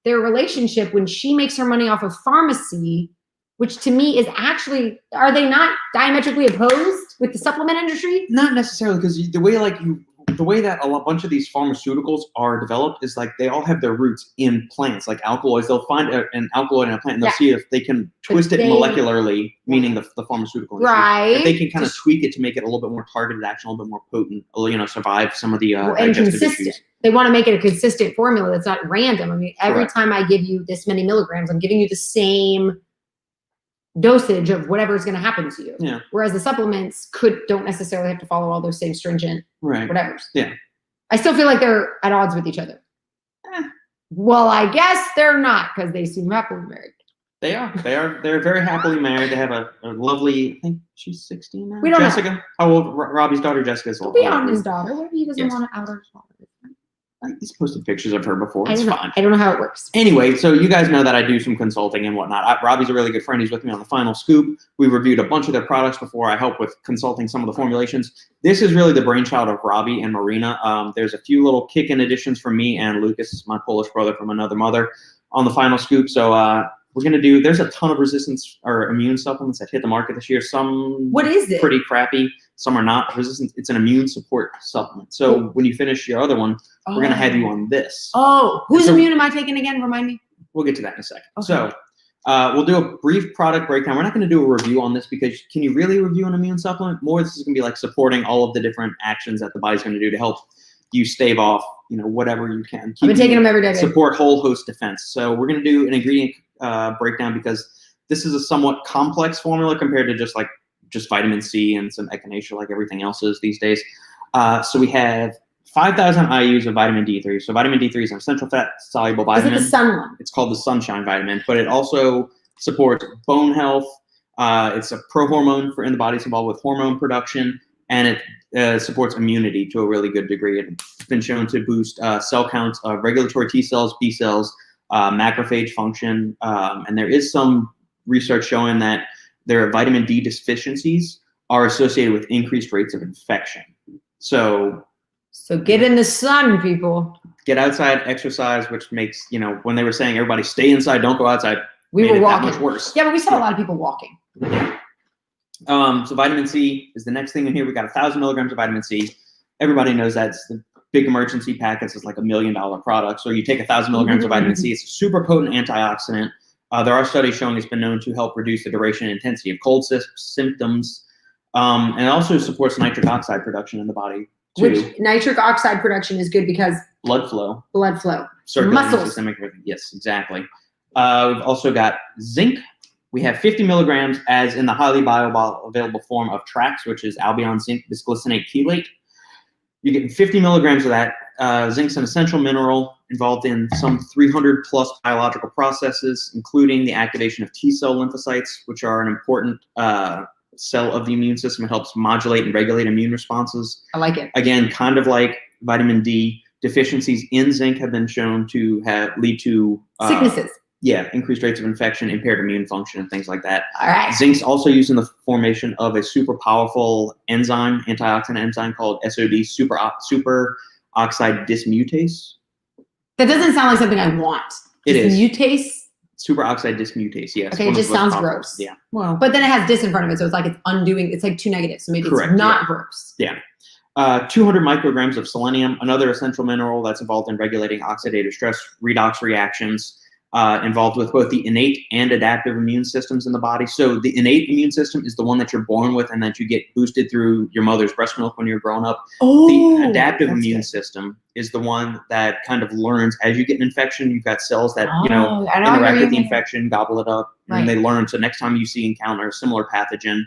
their relationship when she makes her money off of pharmacy, which to me is actually, are they not diametrically opposed with the supplement industry? Not necessarily, because the way that a bunch of these pharmaceuticals are developed is like they all have their roots in plants, like alkaloids. They'll find an alkaloid in a plant and they'll see if they can twist it molecularly, meaning the pharmaceutical industry. Right. If they can kind of tweak it to make it a little bit more targeted action, a little bit more potent, survive some of the and digestive consistent. issues. They want to make it a consistent formula that's not random. I mean, every Correct. time I give you this many milligrams, I'm giving you the same dosage of whatever is going to happen to you. Yeah. Whereas the supplements don't necessarily have to follow all those same stringent Right. whatevers. Yeah. I still feel like they're at odds with each other. Well, I guess they're not, because they seem happily married. They are. They're very happily married. They have a lovely, I think she's 16 now. We don't know. Jessica. How old? Robbie's daughter Jessica is old. Beyond his daughter. What if he doesn't Yes. want to out her daughter? He's posted pictures of her before. I It's don't know. fine. I don't know how it works. Anyway, so you guys know that I do some consulting and whatnot. Robbie's a really good friend. He's with me on the Final Scoop. We reviewed a bunch of their products before. I help with consulting some of the formulations. This is really the brainchild of Robbie and Marina. There's a few little kick-in additions from me and Lucas, my Polish brother from another mother, on the Final Scoop. So we're going to do, there's a ton of resistance or immune supplements that hit the market this year. Some What is it? pretty crappy. Some are not resistant. It's an immune support supplement. So when you finish your other one, we're going to have you on this. Oh, whose So- immune am I taking again? Remind me. We'll get to that in a second. Okay. So we'll do a brief product breakdown. We're not going to do a review on this because can you really review an immune supplement? More, this is going to be like supporting all of the different actions that the body's going to do to help you stave off, whatever you can. I've been taking them every day. babe. Support whole host defense. So we're going to do an ingredient breakdown because this is a somewhat complex formula compared to just vitamin C and some echinacea like everything else is these days. So we have 5,000 IUs of vitamin D3. So vitamin D3 is an essential fat soluble Is vitamin. it the sun one? It's called the sunshine vitamin, but it also supports bone health. It's a prohormone in the body. It's involved with hormone production, and it supports immunity to a really good degree. It's been shown to boost cell counts of regulatory T cells, B cells, macrophage function, and there is some research showing that their vitamin D deficiencies are associated with increased rates of infection. So get in the sun, people. get outside, exercise, which makes, when they were saying everybody stay inside, don't go outside, We made were it walking. that much worse. Yeah, but we saw a lot of people walking. So vitamin C is the next thing in here. We got 1,000 milligrams of vitamin C. Everybody knows that's the big emergency packets is like $1 million product. So you take 1,000 milligrams of vitamin C. It's a super potent antioxidant. There are studies showing it's been known to help reduce the duration and intensity of cold symptoms, and it also supports nitric oxide production in the body too. Which nitric oxide production is good because blood flow, circulating muscles, systemic. Yes, exactly. We've also got zinc. We have 50 milligrams as in the highly bioavailable form of Trax, which is albion zinc bisglycinate chelate. You're getting 50 milligrams of that. Zinc's an essential mineral involved in some 300 plus biological processes, including the activation of T cell lymphocytes, which are an important cell of the immune system. It helps modulate and regulate immune responses. I like it. Again, kind of like vitamin D, deficiencies in zinc have been shown to lead to sicknesses. Yeah, increased rates of infection, impaired immune function, and things like that. All right. Zinc's also used in the formation of a super powerful enzyme, antioxidant enzyme called SOD, super oxide dismutase. That doesn't sound like something I want. It is. Mutase? Super oxide dismutase, yes. Okay, it just sounds gross. Yeah. Well, but then it has dis in front of it, so it's like it's undoing, it's like two negatives, so maybe Correct, it's not gross. Yeah. 200 micrograms of selenium, another essential mineral that's involved in regulating oxidative stress redox reactions, involved with both the innate and adaptive immune systems in the body. So the innate immune system is the one that you're born with and that you get boosted through your mother's breast milk when you're growing up. The adaptive immune system is the one that kind of learns as you get an infection. You've got cells that interact with the infection, gobble it up, and they learn. So next time you encounter a similar pathogen,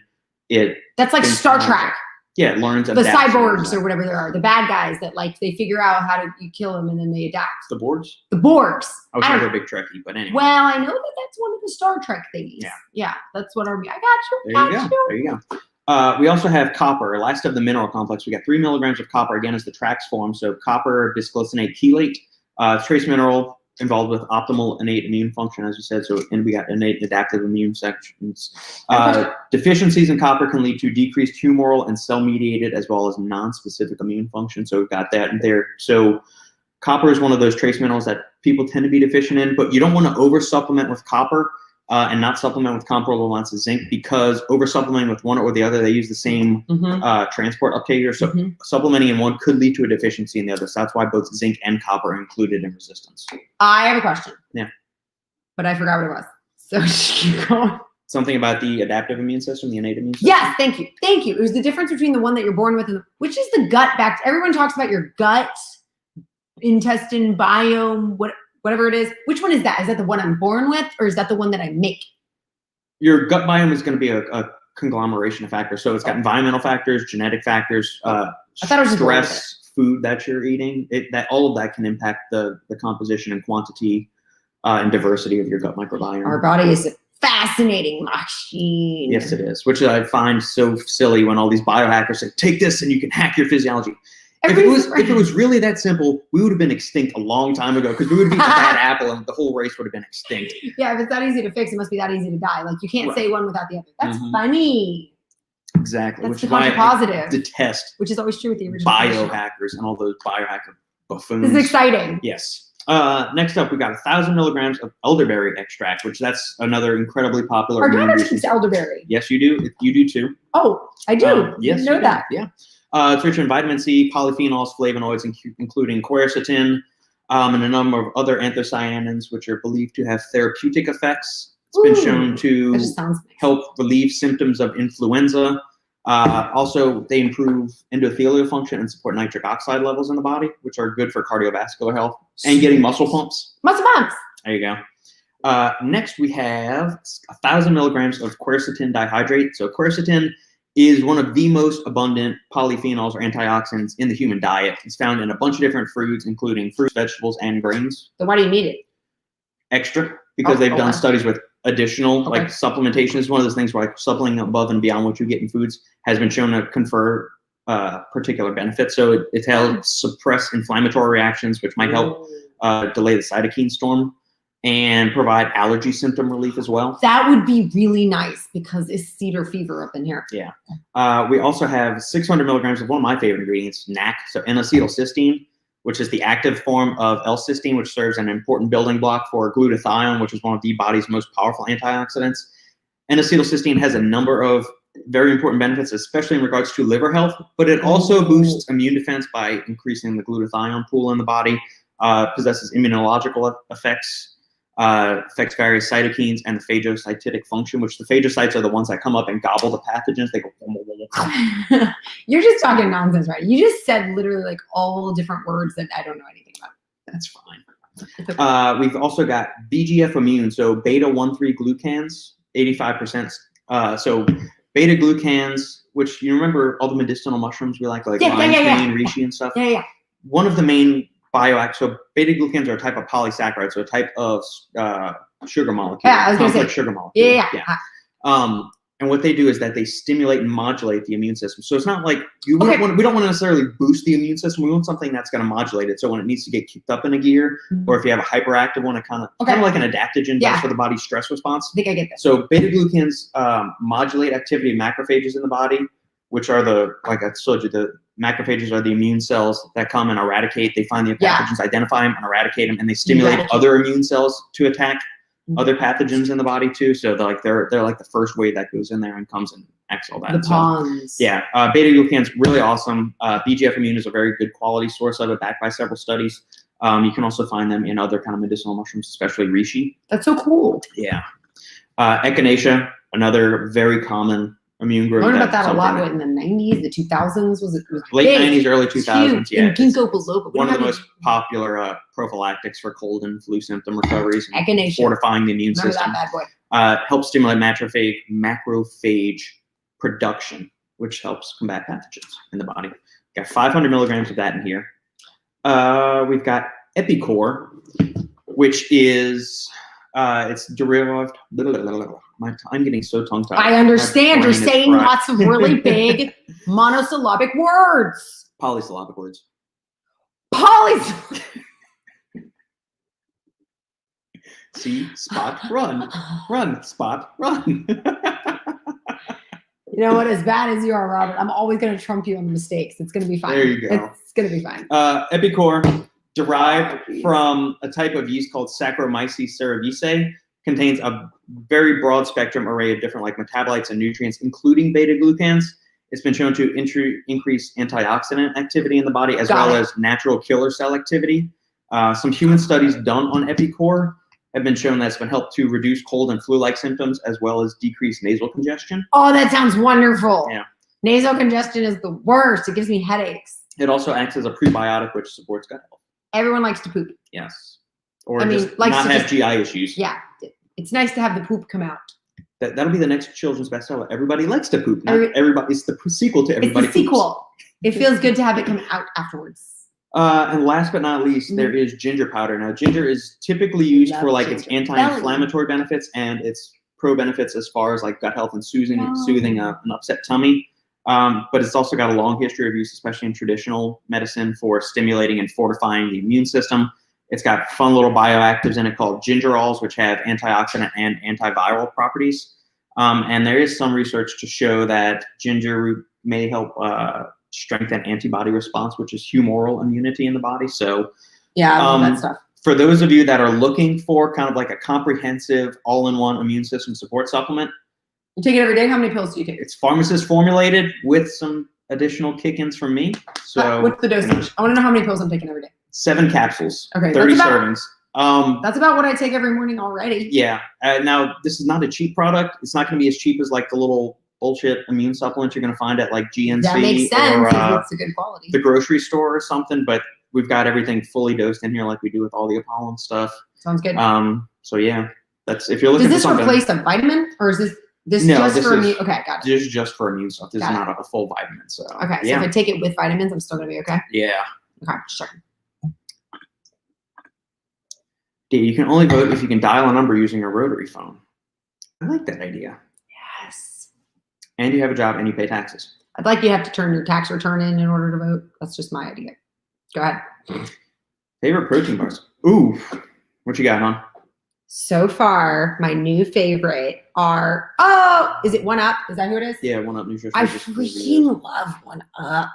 that's like Star Trek. Yeah, it learns. The cyborgs or whatever there are, the bad guys that like they figure out how to kill them and then they adapt. The Borgs? The Borgs. I was never a big Trekkie, but anyway. Well, I know that's one of the Star Trek things. Yeah, that's what I got you. There you go. We also have copper, last of the mineral complex. We got 3 milligrams of copper, again, as the Trax form. So copper bisglycinate chelate, trace mineral involved with optimal innate immune function, as you said. So, and we got innate and adaptive immune sections. Deficiencies in copper can lead to decreased humoral and cell-mediated as well as non-specific immune function. So we've got that in there. So copper is one of those trace minerals that people tend to be deficient in, but you don't want to over-supplement with copper and not supplement with comparable amounts of zinc, because over-supplementing with one or the other, they use the same transport uptaker. So supplementing in one could lead to a deficiency in the other. So that's why both zinc and copper are included in resistance. I have a question. Yeah. But I forgot what it was. So just keep going. Something about the adaptive immune system, the innate immune system? Yes, thank you. Thank you. It was the difference between the one that you're born with and which is the gut back. Everyone talks about your gut, intestine, biome, whatever it is. Which one is that? Is that the one I'm born with, or is that the one that I make? Your gut biome is going to be a conglomeration of factors. So it's got environmental factors, genetic factors, I thought it was stress, food that you're eating. That all of that can impact the composition and quantity and diversity of your gut microbiome. Our body is a fascinating machine. Yes, it is. Which I find so silly when all these biohackers say, "Take this and you can hack your physiology." If it was really that simple, we would have been extinct a long time ago, because we would have eaten a bad apple and the whole race would have been extinct. Yeah, if it's that easy to fix, it must be that easy to die. Like you can't say one without the other. That's funny. Exactly. That's which is why I detest. Which is always true with the original biohackers and all those biohacker buffoons. This is exciting. Yes. Next up, we got 1,000 milligrams of elderberry extract, which that's another incredibly popular. Our daughter drinks elderberry. Yes, you do. You do too. Oh, I do. Yes, you know that. Yeah. It's rich in vitamin C, polyphenols, flavonoids, including quercetin, and a number of other anthocyanins, which are believed to have therapeutic effects. It's been shown to help relieve symptoms of influenza. Also, they improve endothelial function and support nitric oxide levels in the body, which are good for cardiovascular health and getting muscle pumps. Muscle pumps. There you go. Next, we have 1,000 milligrams of quercetin dihydrate. So quercetin is one of the most abundant polyphenols or antioxidants in the human diet. It's found in a bunch of different fruits, including fruits, vegetables, and grains. So why do you need it? Extra, because they've done studies with additional, like supplementation is one of those things where like supplementing above and beyond what you get in foods has been shown to confer particular benefits. So it helps suppress inflammatory reactions, which might help delay the cytokine storm, and provide allergy symptom relief as well. That would be really nice, because it's cedar fever up in here. Yeah. We also have 600 milligrams of one of my favorite ingredients, NAC, so N-acetylcysteine, which is the active form of L-cysteine, which serves an important building block for glutathione, which is one of the body's most powerful antioxidants. N-acetylcysteine has a number of very important benefits, especially in regards to liver health, but it also boosts immune defense by increasing the glutathione pool in the body, possesses immunological effects, affects various cytokines and the phagocytic function, which the phagocytes are the ones that come up and gobble the pathogens. They go. You're just talking nonsense, right? You just said literally like all different words that I don't know anything about. That's fine. Okay. We've also got BGF Immune, so beta-1,3 glucans, 85%. So beta glucans, which you remember all the medicinal mushrooms we like reishi and stuff. Yeah. One of the main bioactives. So beta glucans are a type of polysaccharide, so a type of sugar molecule. Yeah, I was going to say sugar molecule. Yeah. And what they do is that they stimulate and modulate the immune system. So it's not like we don't want to necessarily boost the immune system. We want something that's going to modulate it. So when it needs to get kicked up in a gear, or if you have a hyperactive one, it kind of like an adaptogen does for the body's stress response. I think I get that. So beta glucans modulate activity of macrophages in the body, which are like I told you, the macrophages are the immune cells that come and eradicate. They find the pathogens, identify them, and eradicate them, and they stimulate other immune cells to attack other pathogens in the body too. So they're like the first wave that goes in there and comes and acts all that. The pawns. Yeah, beta glucans really awesome. BGF Immune is a very good quality source of it, backed by several studies. You can also find them in other kind of medicinal mushrooms, especially reishi. That's so cool. Yeah. Echinacea, another very common immune growth. Learned about that a lot in the 90s, the 2000s. Was late 90s, early 2000s? Yeah. Ginkgo biloba. One of the most popular prophylactics for cold and flu symptom recoveries. Echinacea. Fortifying the immune Remember system. that bad boy. Helps stimulate macrophage production, which helps combat pathogens in the body. Got 500 milligrams of that in here. We've got Epicore, which is it's derived. I'm getting so tongue-tied. I understand. You're saying lots of really big monosyllabic words. Polysyllabic words. See, spot, run, run, spot, run. You know what? As bad as you are, Robert, I'm always going to trump you on the mistakes. It's going to be fine. There you go. It's going to be fine. Epicore, derived from a type of yeast called Saccharomyces cerevisiae, contains a very broad spectrum array of different metabolites and nutrients, including beta glucans. It's been shown to increase antioxidant activity in the body, as well as natural killer cell activity. Some human studies done on Epicore have been shown that it's been helped to reduce cold and flu-like symptoms, as well as decrease nasal congestion. Oh, that sounds wonderful. Yeah. Nasal congestion is the worst. It gives me headaches. It also acts as a prebiotic, which supports gut health. Everyone likes to poop. Yes. Or just not have GI issues. Yeah. It's nice to have the poop come out. That'll be the next children's bestseller. Everybody likes to poop. Everybody. It's the sequel to Everybody It's the sequel. It feels good to have it come out afterwards. And last but not least, there is ginger powder. Now, ginger is typically used for its anti-inflammatory benefits and its pro-benefits as far as gut health and soothing an upset tummy. But it's also got a long history of use, especially in traditional medicine, for stimulating and fortifying the immune system. It's got fun little bioactives in it called gingerols, which have antioxidant and antiviral properties. And there is some research to show that ginger root may help strengthen antibody response, which is humoral immunity in the body. So yeah, I love that stuff. For those of you that are looking for kind of a comprehensive all-in-one immune system support supplement. You take it every day? How many pills do you take? It's pharmacist formulated with some additional kick-ins from me. So what's the dosage? I want to know how many pills I'm taking every day. 7 capsules. Okay, 30 servings. That's about what I take every morning already. Yeah. Now, this is not a cheap product. It's not going to be as cheap as the little bullshit immune supplements you're going to find at GNC. That makes sense. Or it's a good quality. The grocery store or something. But we've got everything fully dosed in here like we do with all the Apollon stuff. Sounds good. So yeah, that's if you're looking for something. Does this replace a vitamin, or is this just for immune? Okay, got it. This is just for immune stuff. This is not a full vitamin. So okay, so if I take it with vitamins, I'm still going to be okay? Yeah. Okay, sure. You can only vote if you can dial a number using a rotary phone. I like that idea. Yes. And you have a job and you pay taxes. I'd like you to have to turn your tax return in order to vote. That's just my idea. Go ahead. Favorite protein bars? Ooh. What you got, hon? So far, my new favorite are, is it 1UP? Is that who it is? Yeah, 1UP Nutrition. I freaking love 1UP.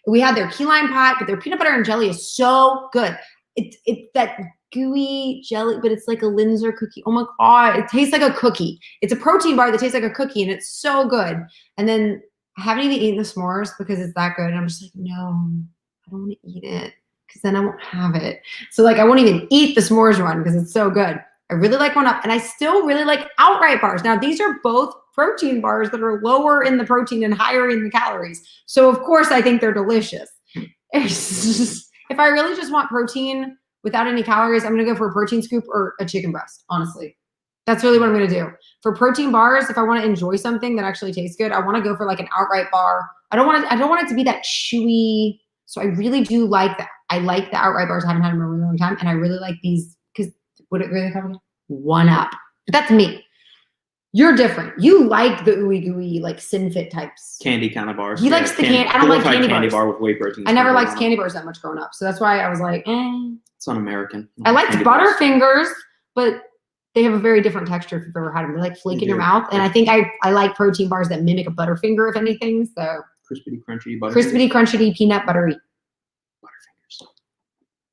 We had their key lime pie, but their peanut butter and jelly is so good. It's that gooey jelly, but it's like a Linzer cookie. Oh my God, it tastes like a cookie. It's a protein bar that tastes like a cookie, and it's so good. And then I haven't even eaten the s'mores because it's that good. And I'm just like, no, I don't want to eat it because then I won't have it. So like, I won't even eat the s'mores one because it's so good. I really like 1UP, and I still really like Outright bars. Now, these are both protein bars that are lower in the protein and higher in the calories. So of course, I think they're delicious. If I really just want protein without any calories, I'm gonna go for a protein scoop or a chicken breast, honestly. That's really what I'm gonna do. For protein bars, if I wanna enjoy something that actually tastes good, I wanna go for like an Outright bar. I don't want it to be that chewy. So I really do like that. I like the Outright bars. I haven't had them in a really long time. And I really like these because what it really comes 1UP. But that's me. You're different. You like the ooey gooey, like Sinfit types. Candy kind of bars. He likes the candy. I don't like candy bars. Bar with whey protein. I never liked candy bars that much growing up. So that's why I was like, It's un-American. I liked Butterfingers, but they have a very different texture if you've ever had them. They like flake in your mouth. And I think I like protein bars that mimic a Butterfinger, if anything. So crispity, crunchy, Butterfingers. Crispity, crunchy, peanut buttery. Butterfingers.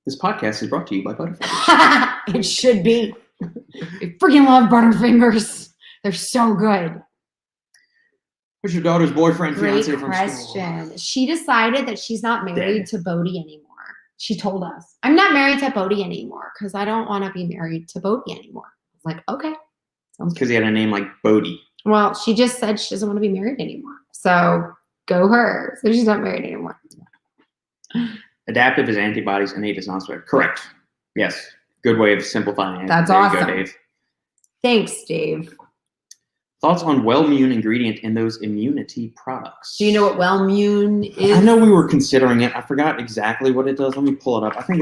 This podcast is brought to you by Butterfingers. It should be. I freaking love Butterfingers. They're so good. Who's your daughter's boyfriend, Great fiance from question. school? She decided that she's not married to Bodhi anymore. She told us, I'm not married to Bodhi anymore because I don't want to be married to Bodhi anymore. I was like, okay. Because he had a name like Bodhi. Well, she just said she doesn't want to be married anymore. So go her. So she's not married anymore. Adaptive is antibodies, innate is non-sweat. Correct. Yes. Good way of simplifying it. That's there awesome. You go, Dave. Thanks, Dave. Thoughts on Wellmune ingredient in those immunity products? Do you know what Wellmune is? I know we were considering it. I forgot exactly what it does. Let me pull it up. I think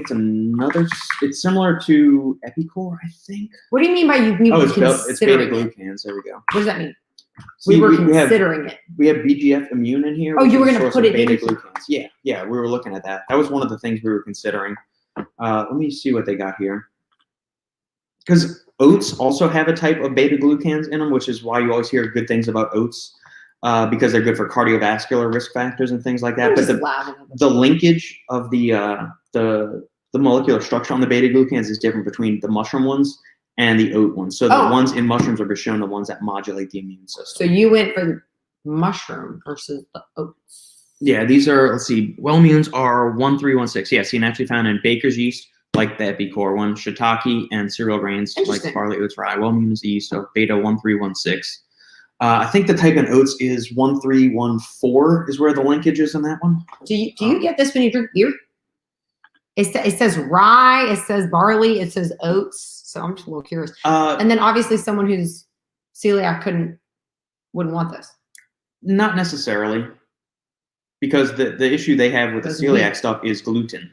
it's similar to Epicore, I think. What do you mean by we were considering it's beta-glucans. There we go. What does that mean? See, we were considering it. We have BGF Immune in here. Oh, you were going to put it in? Beta-glucans. Yeah, we were looking at that. That was one of the things we were considering. Let me see what they got here. Because oats also have a type of beta-glucans in them, which is why you always hear good things about oats, because they're good for cardiovascular risk factors and things like that. But the linkage of the molecular structure on the beta-glucans is different between the mushroom ones and the oat ones. So the ones in mushrooms are shown the ones that modulate the immune system. So you went for the mushroom versus the oats. Yeah, these are, let's see, Wellmunes are 1316. Yeah, see, naturally found in baker's yeast, like the Epicore one, shiitake, and cereal grains like barley, oats, rye. Wellmune is the yeast of beta 1316. I think the type in oats is 1314 is where the linkage is in that one. Do you get this when you drink beer? It says rye, it says barley, it says oats. So I'm just a little curious. And then obviously someone who's celiac wouldn't want this. Not necessarily, because the issue they have with the celiac stuff is gluten.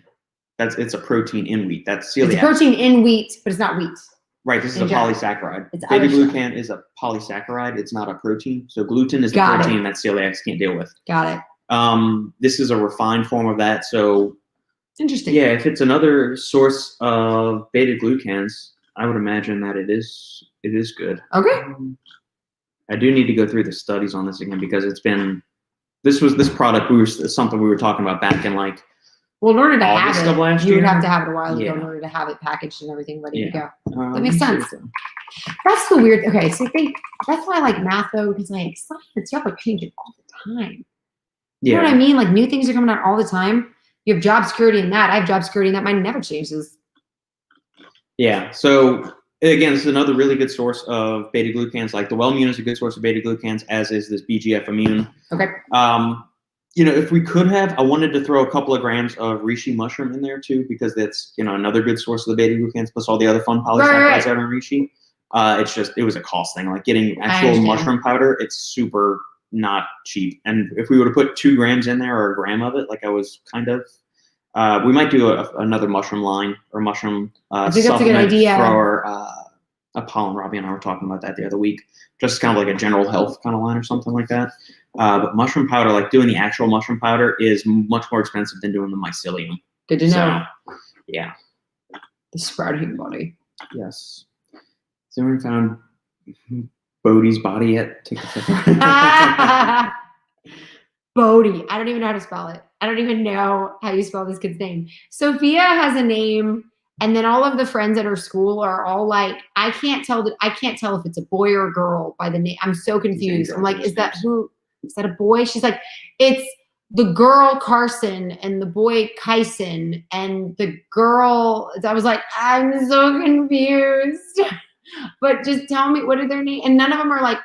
It's a protein in wheat. That's celiac. It's a protein in wheat, but it's not wheat. Right. This is a polysaccharide. Beta-glucan is a polysaccharide. It's not a protein. So gluten is the protein that celiacs can't deal with. Got it. This is a refined form of that. So interesting. Yeah, if it's another source of beta-glucans, I would imagine that it is good. Okay. I do need to go through the studies on this again because this product something we were talking about back in like. Well, in order to August have it, you would have to have it a while ago in order to have it packaged and everything ready to go. That makes sense. That's the weird. Okay, so I think that's why I like math though, because like science, you have to change it all the time. You know what I mean? Like new things are coming out all the time. You have job security in that. I have job security in that. Mine never changes. Yeah. So again, this is another really good source of beta-glucans. Like the Wellmune is a good source of beta-glucans, as is this BGF Immune. Okay. If we could have, I wanted to throw a couple of grams of reishi mushroom in there too, because that's, another good source of the beta-glucans plus all the other fun polysaccharides out in reishi. It was a cost thing. Like getting actual mushroom powder, it's super not cheap. And if we were to put 2 grams in there or a gram of it, like I was kind of, we might do another mushroom line or mushroom I think that's a good idea. For Paul and Robbie and I were talking about that the other week. Just kind of like a general health kind of line or something like that. But mushroom powder, like doing the actual mushroom powder, is much more expensive than doing the mycelium. Good to know. Yeah. The sprouting body. Yes. Has anyone found Bodhi's body yet? Take a second. Bodhi. I don't even know how to spell it. I don't even know how you spell this kid's name. Sophia has a name And then all of the friends at her school are all like, I can't tell if it's a boy or a girl by the name. I'm so confused. I'm like, is that a boy? She's like, it's the girl Carson and the boy Kyson and the girl. I was like, I'm so confused. But just tell me, what are their names? And none of them are like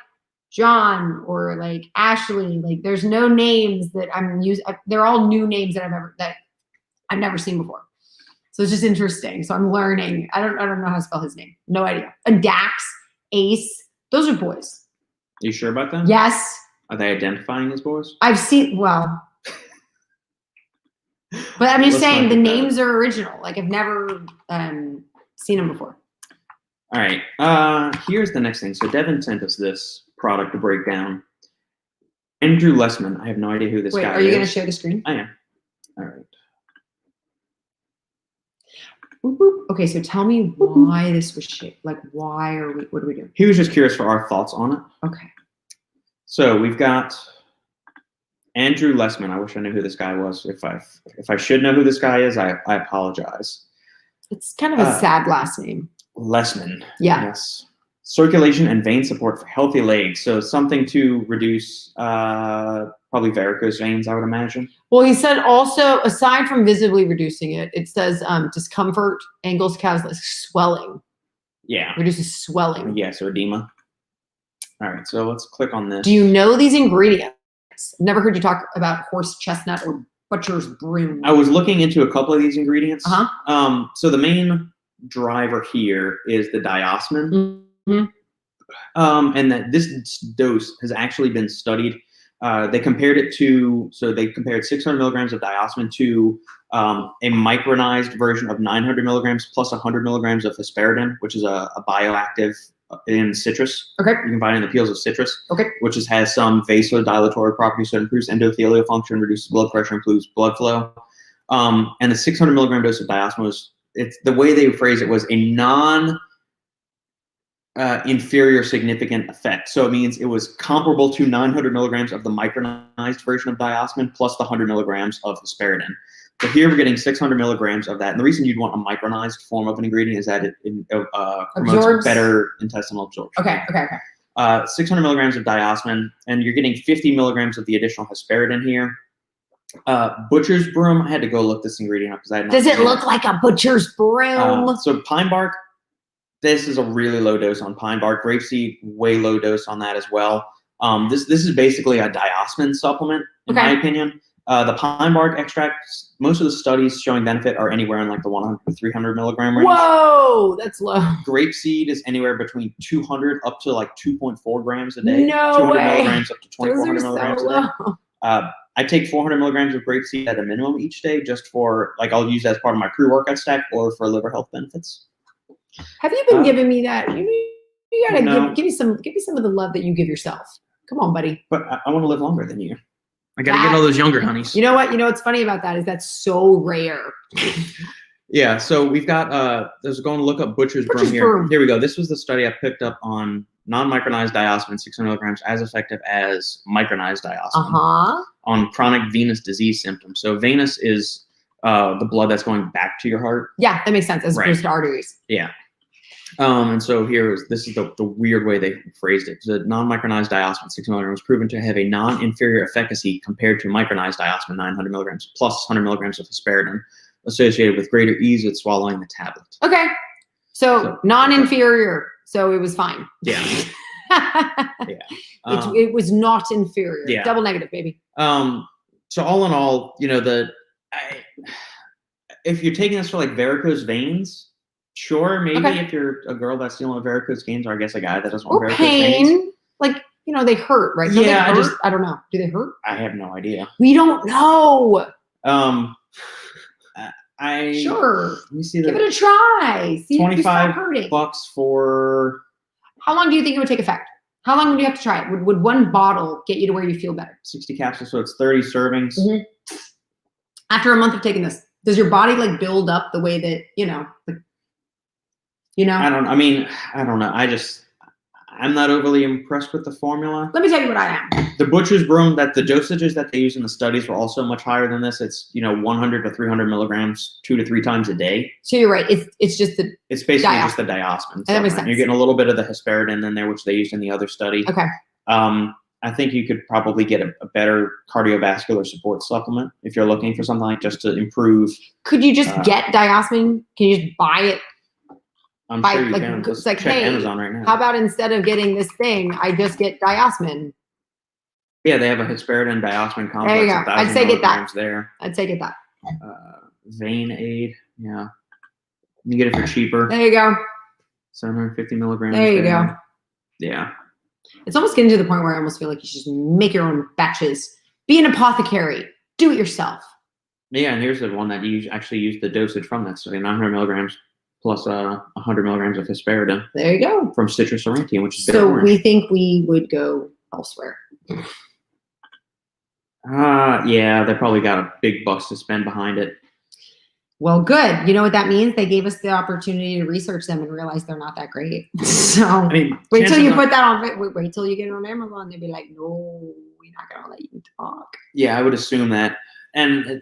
John or like Ashley. Like there's no names that I'm using. They're all new names that I've never seen before. So it's just interesting. So I'm learning. I don't know how to spell his name. No idea. And Dax, Ace, those are boys. Are you sure about that? Yes. Are they identifying as boys? I've seen, well, but I'm just saying the names are original. Like I've never seen them before. All right. Here's the next thing. So Devin sent us this product to break down. Andrew Lessman. I have no idea who this guy is. Wait, are you going to share the screen? I am. All right. Boop, boop. Okay, so tell me why this was shaped. Like, what are we doing? He was just curious for our thoughts on it. Okay. So we've got Andrew Lessman. I wish I knew who this guy was. If I should know who this guy is, I apologize. It's kind of a sad last name. Lessman. Yeah. Yes. Circulation and vein support for healthy legs. So something to reduce probably varicose veins, I would imagine. Well, he said also, aside from visibly reducing it, it says discomfort, angles, calves, like swelling. Yeah. Reduces swelling. Yeah, so edema. All right, so let's click on this. Do you know these ingredients? Never heard you talk about horse chestnut or butcher's broom. I was looking into a couple of these ingredients. Uh-huh. So the main driver here is the diosmin. Mm-hmm. And that this dose has actually been studied. They compared 600 milligrams of diosmin to a micronized version of 900 milligrams plus 100 milligrams of hesperidin, which is a bioactive in citrus. Okay. You can find it in the peels of citrus. Okay. Which has some vasodilatory properties, so it improves endothelial function, reduces blood pressure, improves blood flow. And the 600 milligram dose of diosmin it's the way they phrase it was a inferior significant effect. So it means it was comparable to 900 milligrams of the micronized version of diosmin plus the 100 milligrams of hesperidin. So here we're getting 600 milligrams of that. And the reason you'd want a micronized form of an ingredient is that it promotes better intestinal absorption. Okay. 600 milligrams of diosmin, and you're getting 50 milligrams of the additional hesperidin here. Butcher's broom. I had to go look this ingredient up because I had not Does it seen look like a butcher's broom? So pine bark. This is a really low dose on pine bark. Grapeseed, way low dose on that as well. This is basically a diosmin supplement, in my opinion. The pine bark extracts, most of the studies showing benefit are anywhere in like the 100 to 300 milligram range. Whoa, that's low. Grapeseed is anywhere between 200 up to like 2.4 grams a day. No 200 way. milligrams up to 2,400 milligrams so a day. I take 400 milligrams of grapeseed at a minimum each day, just for like I'll use that as part of my pre-workout stack or for liver health benefits. Have you been giving me that? You gotta give me some of the love that you give yourself. Come on, buddy. But I want to live longer than you. I gotta get all those younger honeys. You know what? You know what's funny about that is that's so rare. Yeah. So we've got. I was going to look up butcher's broom here. Here we go. This was the study I picked up on non-micronized diosmin, 600 milligrams, as effective as micronized diosmin on chronic venous disease symptoms. So venous is the blood that's going back to your heart. Yeah, that makes sense, as opposed to arteries. Yeah. And so this is the weird way they phrased it. The non-micronized diosmin, 600 milligrams, was proven to have a non-inferior efficacy compared to micronized diosmin, 900 milligrams, plus 100 milligrams of hesperidin, associated with greater ease with swallowing the tablet. Okay. So non-inferior. So it was fine. Yeah. It was not inferior. Yeah. Double negative, baby. So all in all, if you're taking this for like varicose veins, sure, maybe if you're a girl that's dealing with varicose veins, or I guess a guy that doesn't want varicose veins. Like, they hurt, right? Don't they hurt? I don't know. Do they hurt? I have no idea. We don't know. Sure. Let me see. Give it a try. See if you stop hurting. $25 for. How long do you think it would take effect? How long would you have to try it? Would one bottle get you to where you feel better? 60 capsules, so it's 30 servings. Mm-hmm. After a month of taking this, does your body like build up the way that I don't know. I'm not overly impressed with the formula. Let me tell you what I am. The butcher's broom, that the dosages that they use in the studies were also much higher than this. It's 100 to 300 milligrams 2 to 3 times a day. So you're right. It's just the. It's basically just the diosmin. That makes sense. You're getting a little bit of the hesperidin in there, which they used in the other study. Okay. I think you could probably get a better cardiovascular support supplement if you're looking for something like just to improve. Could you just get diosmin? Can you just buy it? I'm sure you can. It's like, check hey, Amazon right now. How about instead of getting this thing, I just get diosmin? Yeah, they have a hesperidin diosmin complex. There you go. I'd say get that. There. I'd say get that. Vein Aid. Yeah. You get it for cheaper. There you go. 750 milligrams. There you go. Yeah. It's almost getting to the point where I almost feel like you should just make your own batches. Be an apothecary. Do it yourself. Yeah, and here's the one that you actually use the dosage from that study, 900 milligrams plus 100 milligrams of hesperidin. There you go. From citrus aurantium, which is so we think we would go elsewhere. Yeah, they probably got a big bucks to spend behind it. Well, good. You know what that means? They gave us the opportunity to research them and realize they're not that great. So I mean, wait till you put that on. Wait till you get it on Amazon. They'll be like, no, we're not gonna let you talk. Yeah, I would assume that. And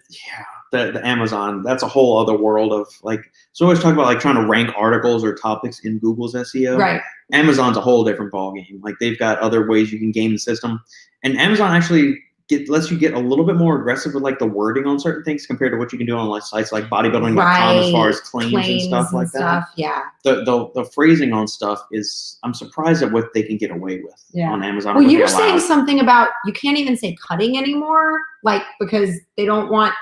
the Amazon, that's a whole other world of like. So always talk about like trying to rank articles or topics in Google's SEO. Right. Amazon's a whole different ballgame. Like they've got other ways you can game the system, and Amazon actually lets you get a little bit more aggressive with like the wording on certain things compared to what you can do on like sites like bodybuilding.com as far as claims and stuff like that. Yeah. The phrasing on stuff is, I'm surprised at what they can get away with on Amazon. Well, you were saying something about you can't even say cutting anymore, like because they don't want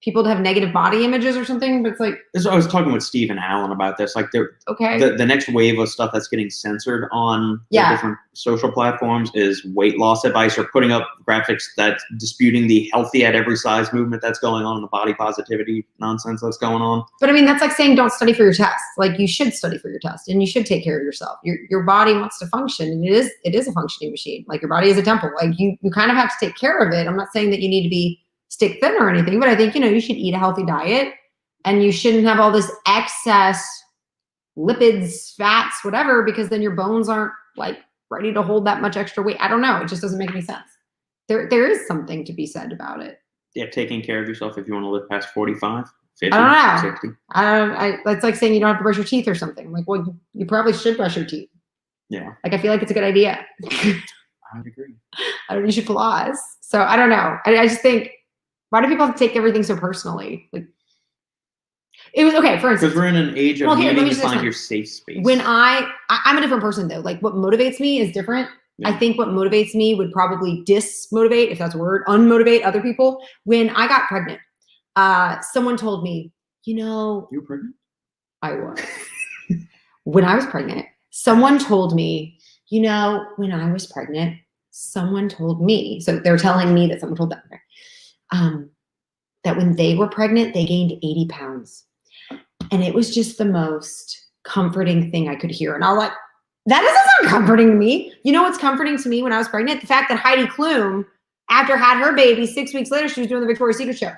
people to have negative body images or something. But it's like I was talking with Steve and Alan about this. Like they're the next wave of stuff that's getting censored on the different social platforms is weight loss advice or putting up graphics that's disputing the healthy at every size movement that's going on and the body positivity nonsense that's going on. But I mean, that's like saying don't study for your test. Like you should study for your test and you should take care of yourself. Your body wants to function, and it is a functioning machine. Like your body is a temple. Like you kind of have to take care of it. I'm not saying that you need to be stick thin or anything, but I think, you should eat a healthy diet and you shouldn't have all this excess lipids, fats, whatever, because then your bones aren't like ready to hold that much extra weight. I don't know. It just doesn't make any sense. There is something to be said about it. Yeah. Taking care of yourself if you want to live past 45, 50, I don't know. 60. That's like saying you don't have to brush your teeth or something. Like, well, you probably should brush your teeth. Yeah. Like, I feel like it's a good idea. I would agree. You should floss. So I don't know. I just think, why do people have to take everything so personally? Like, it was okay. For instance, because we're in an age of needing to find your safe space. When I'm a different person though. Like what motivates me is different. Yeah. I think what motivates me would probably dismotivate, if that's a word, unmotivate other people. When I got pregnant, someone told me, you were pregnant? I was. When I was pregnant, someone told me, when I was pregnant, someone told me. So they're telling me that someone told them. That when they were pregnant, they gained 80 pounds. And it was just the most comforting thing I could hear. And I was like, that doesn't sound comforting to me. You know what's comforting to me when I was pregnant? The fact that Heidi Klum, after had her baby, 6 weeks later, she was doing the Victoria's Secret show.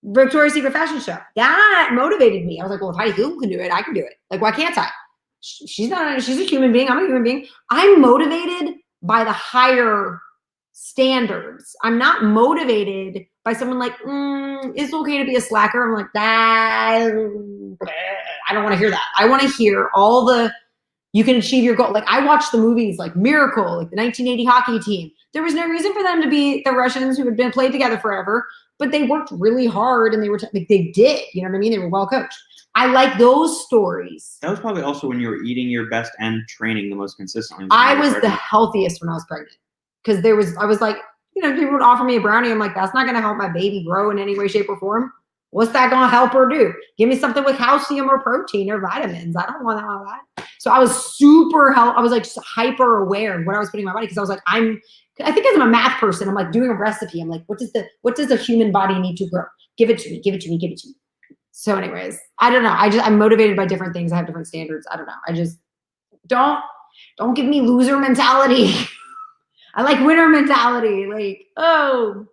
Victoria's Secret fashion show. That motivated me. I was like, well, if Heidi Klum can do it, I can do it. Like, why can't I? She's a human being. I'm a human being. I'm motivated by the higher standards. I'm not motivated by someone like, it's okay to be a slacker. I'm like, that, I don't want to hear that. I want to hear all you can achieve your goal. Like I watched the movies like Miracle, like the 1980 hockey team. There was no reason for them to be the Russians who had been played together forever, but they worked really hard and they did, you know what I mean? They were well coached. I like those stories. That was probably also when you were eating your best and training the most consistently. I was the healthiest when I was pregnant. Because I was like, people would offer me a brownie. I'm like, that's not going to help my baby grow in any way, shape, or form. What's that going to help her do? Give me something with calcium or protein or vitamins. I don't want all that. So I was super I was like hyper aware of what I was putting in my body because I was like, I think as I'm a math person, I'm like doing a recipe. I'm like, what does a human body need to grow? Give it to me, give it to me, give it to me. So anyways, I don't know. I'm motivated by different things. I have different standards. I don't know. I just don't give me loser mentality. I like winner mentality. Like, oh,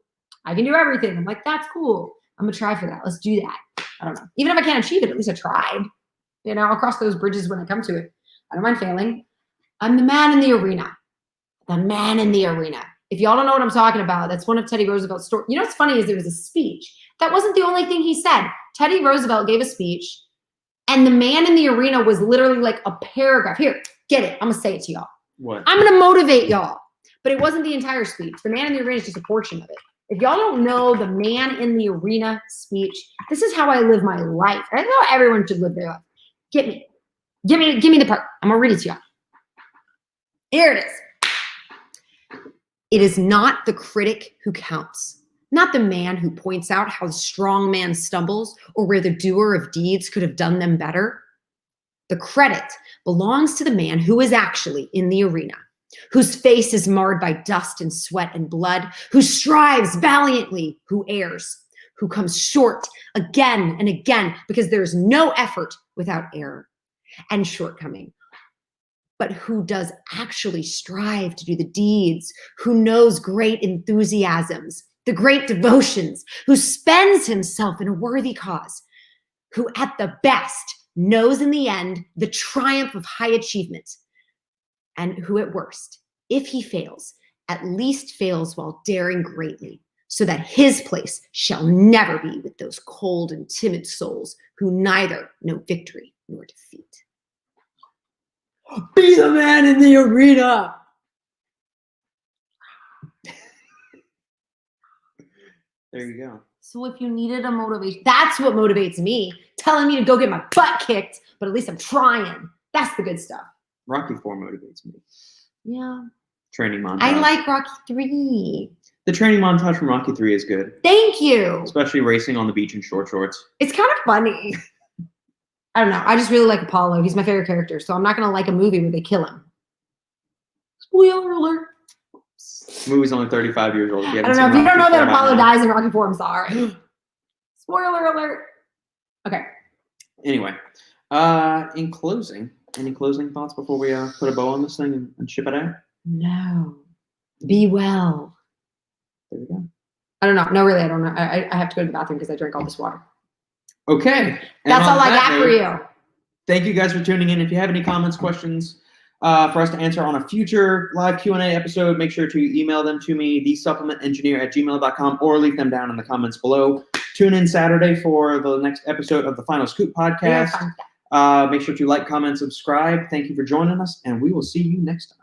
I can do everything. I'm like, that's cool. I'm going to try for that. Let's do that. I don't know. Even if I can't achieve it, at least I tried. I'll cross those bridges when I come to it. I don't mind failing. I'm the man in the arena. The man in the arena. If y'all don't know what I'm talking about, that's one of Teddy Roosevelt's stories. You know what's funny is there was a speech. That wasn't the only thing he said. Teddy Roosevelt gave a speech, and the man in the arena was literally like a paragraph. Here, get it. I'm going to say it to y'all. What? I'm going to motivate y'all. But it wasn't the entire speech. The man in the arena is just a portion of it. If y'all don't know the man in the arena speech, this is how I live my life. I know everyone should live their life. Give me the part. I'm going to read it to y'all. Here it is. It is not the critic who counts, not the man who points out how the strong man stumbles or where the doer of deeds could have done them better. The credit belongs to the man who is actually in the arena, whose face is marred by dust and sweat and blood, who strives valiantly, who errs, who comes short again and again, because there is no effort without error and shortcoming, but who does actually strive to do the deeds, who knows great enthusiasms, the great devotions, who spends himself in a worthy cause, who at the best knows in the end the triumph of high achievement, and who at worst, if he fails, at least fails while daring greatly, so that his place shall never be with those cold and timid souls who neither know victory nor defeat. Be the man in the arena. There you go. So if you needed a motivation, that's what motivates me, telling me to go get my butt kicked, but at least I'm trying. That's the good stuff. Rocky 4 motivates me. Yeah. Training montage. I like Rocky 3. The training montage from Rocky 3 is good. Thank you. Especially racing on the beach in short shorts. It's kind of funny. I don't know. I just really like Apollo. He's my favorite character, so I'm not going to like a movie where they kill him. Spoiler alert. The movie's only 35 years old. I don't know. If you don't know that Apollo dies in Rocky 4, I'm sorry. Spoiler alert. Okay. Anyway, in closing, any closing thoughts before we put a bow on this thing and ship it out? No. Be well. There we go. I don't know. No, really, I don't know. I have to go to the bathroom because I drank all this water. Okay. That's all I got for you. Thank you guys for tuning in. If you have any comments, questions for us to answer on a future live Q&A episode, make sure to email them to me, thesupplementengineer@gmail.com, or leave them down in the comments below. Tune in Saturday for the next episode of the Final Scoop podcast. Make sure to like, comment, subscribe. Thank you for joining us, and we will see you next time.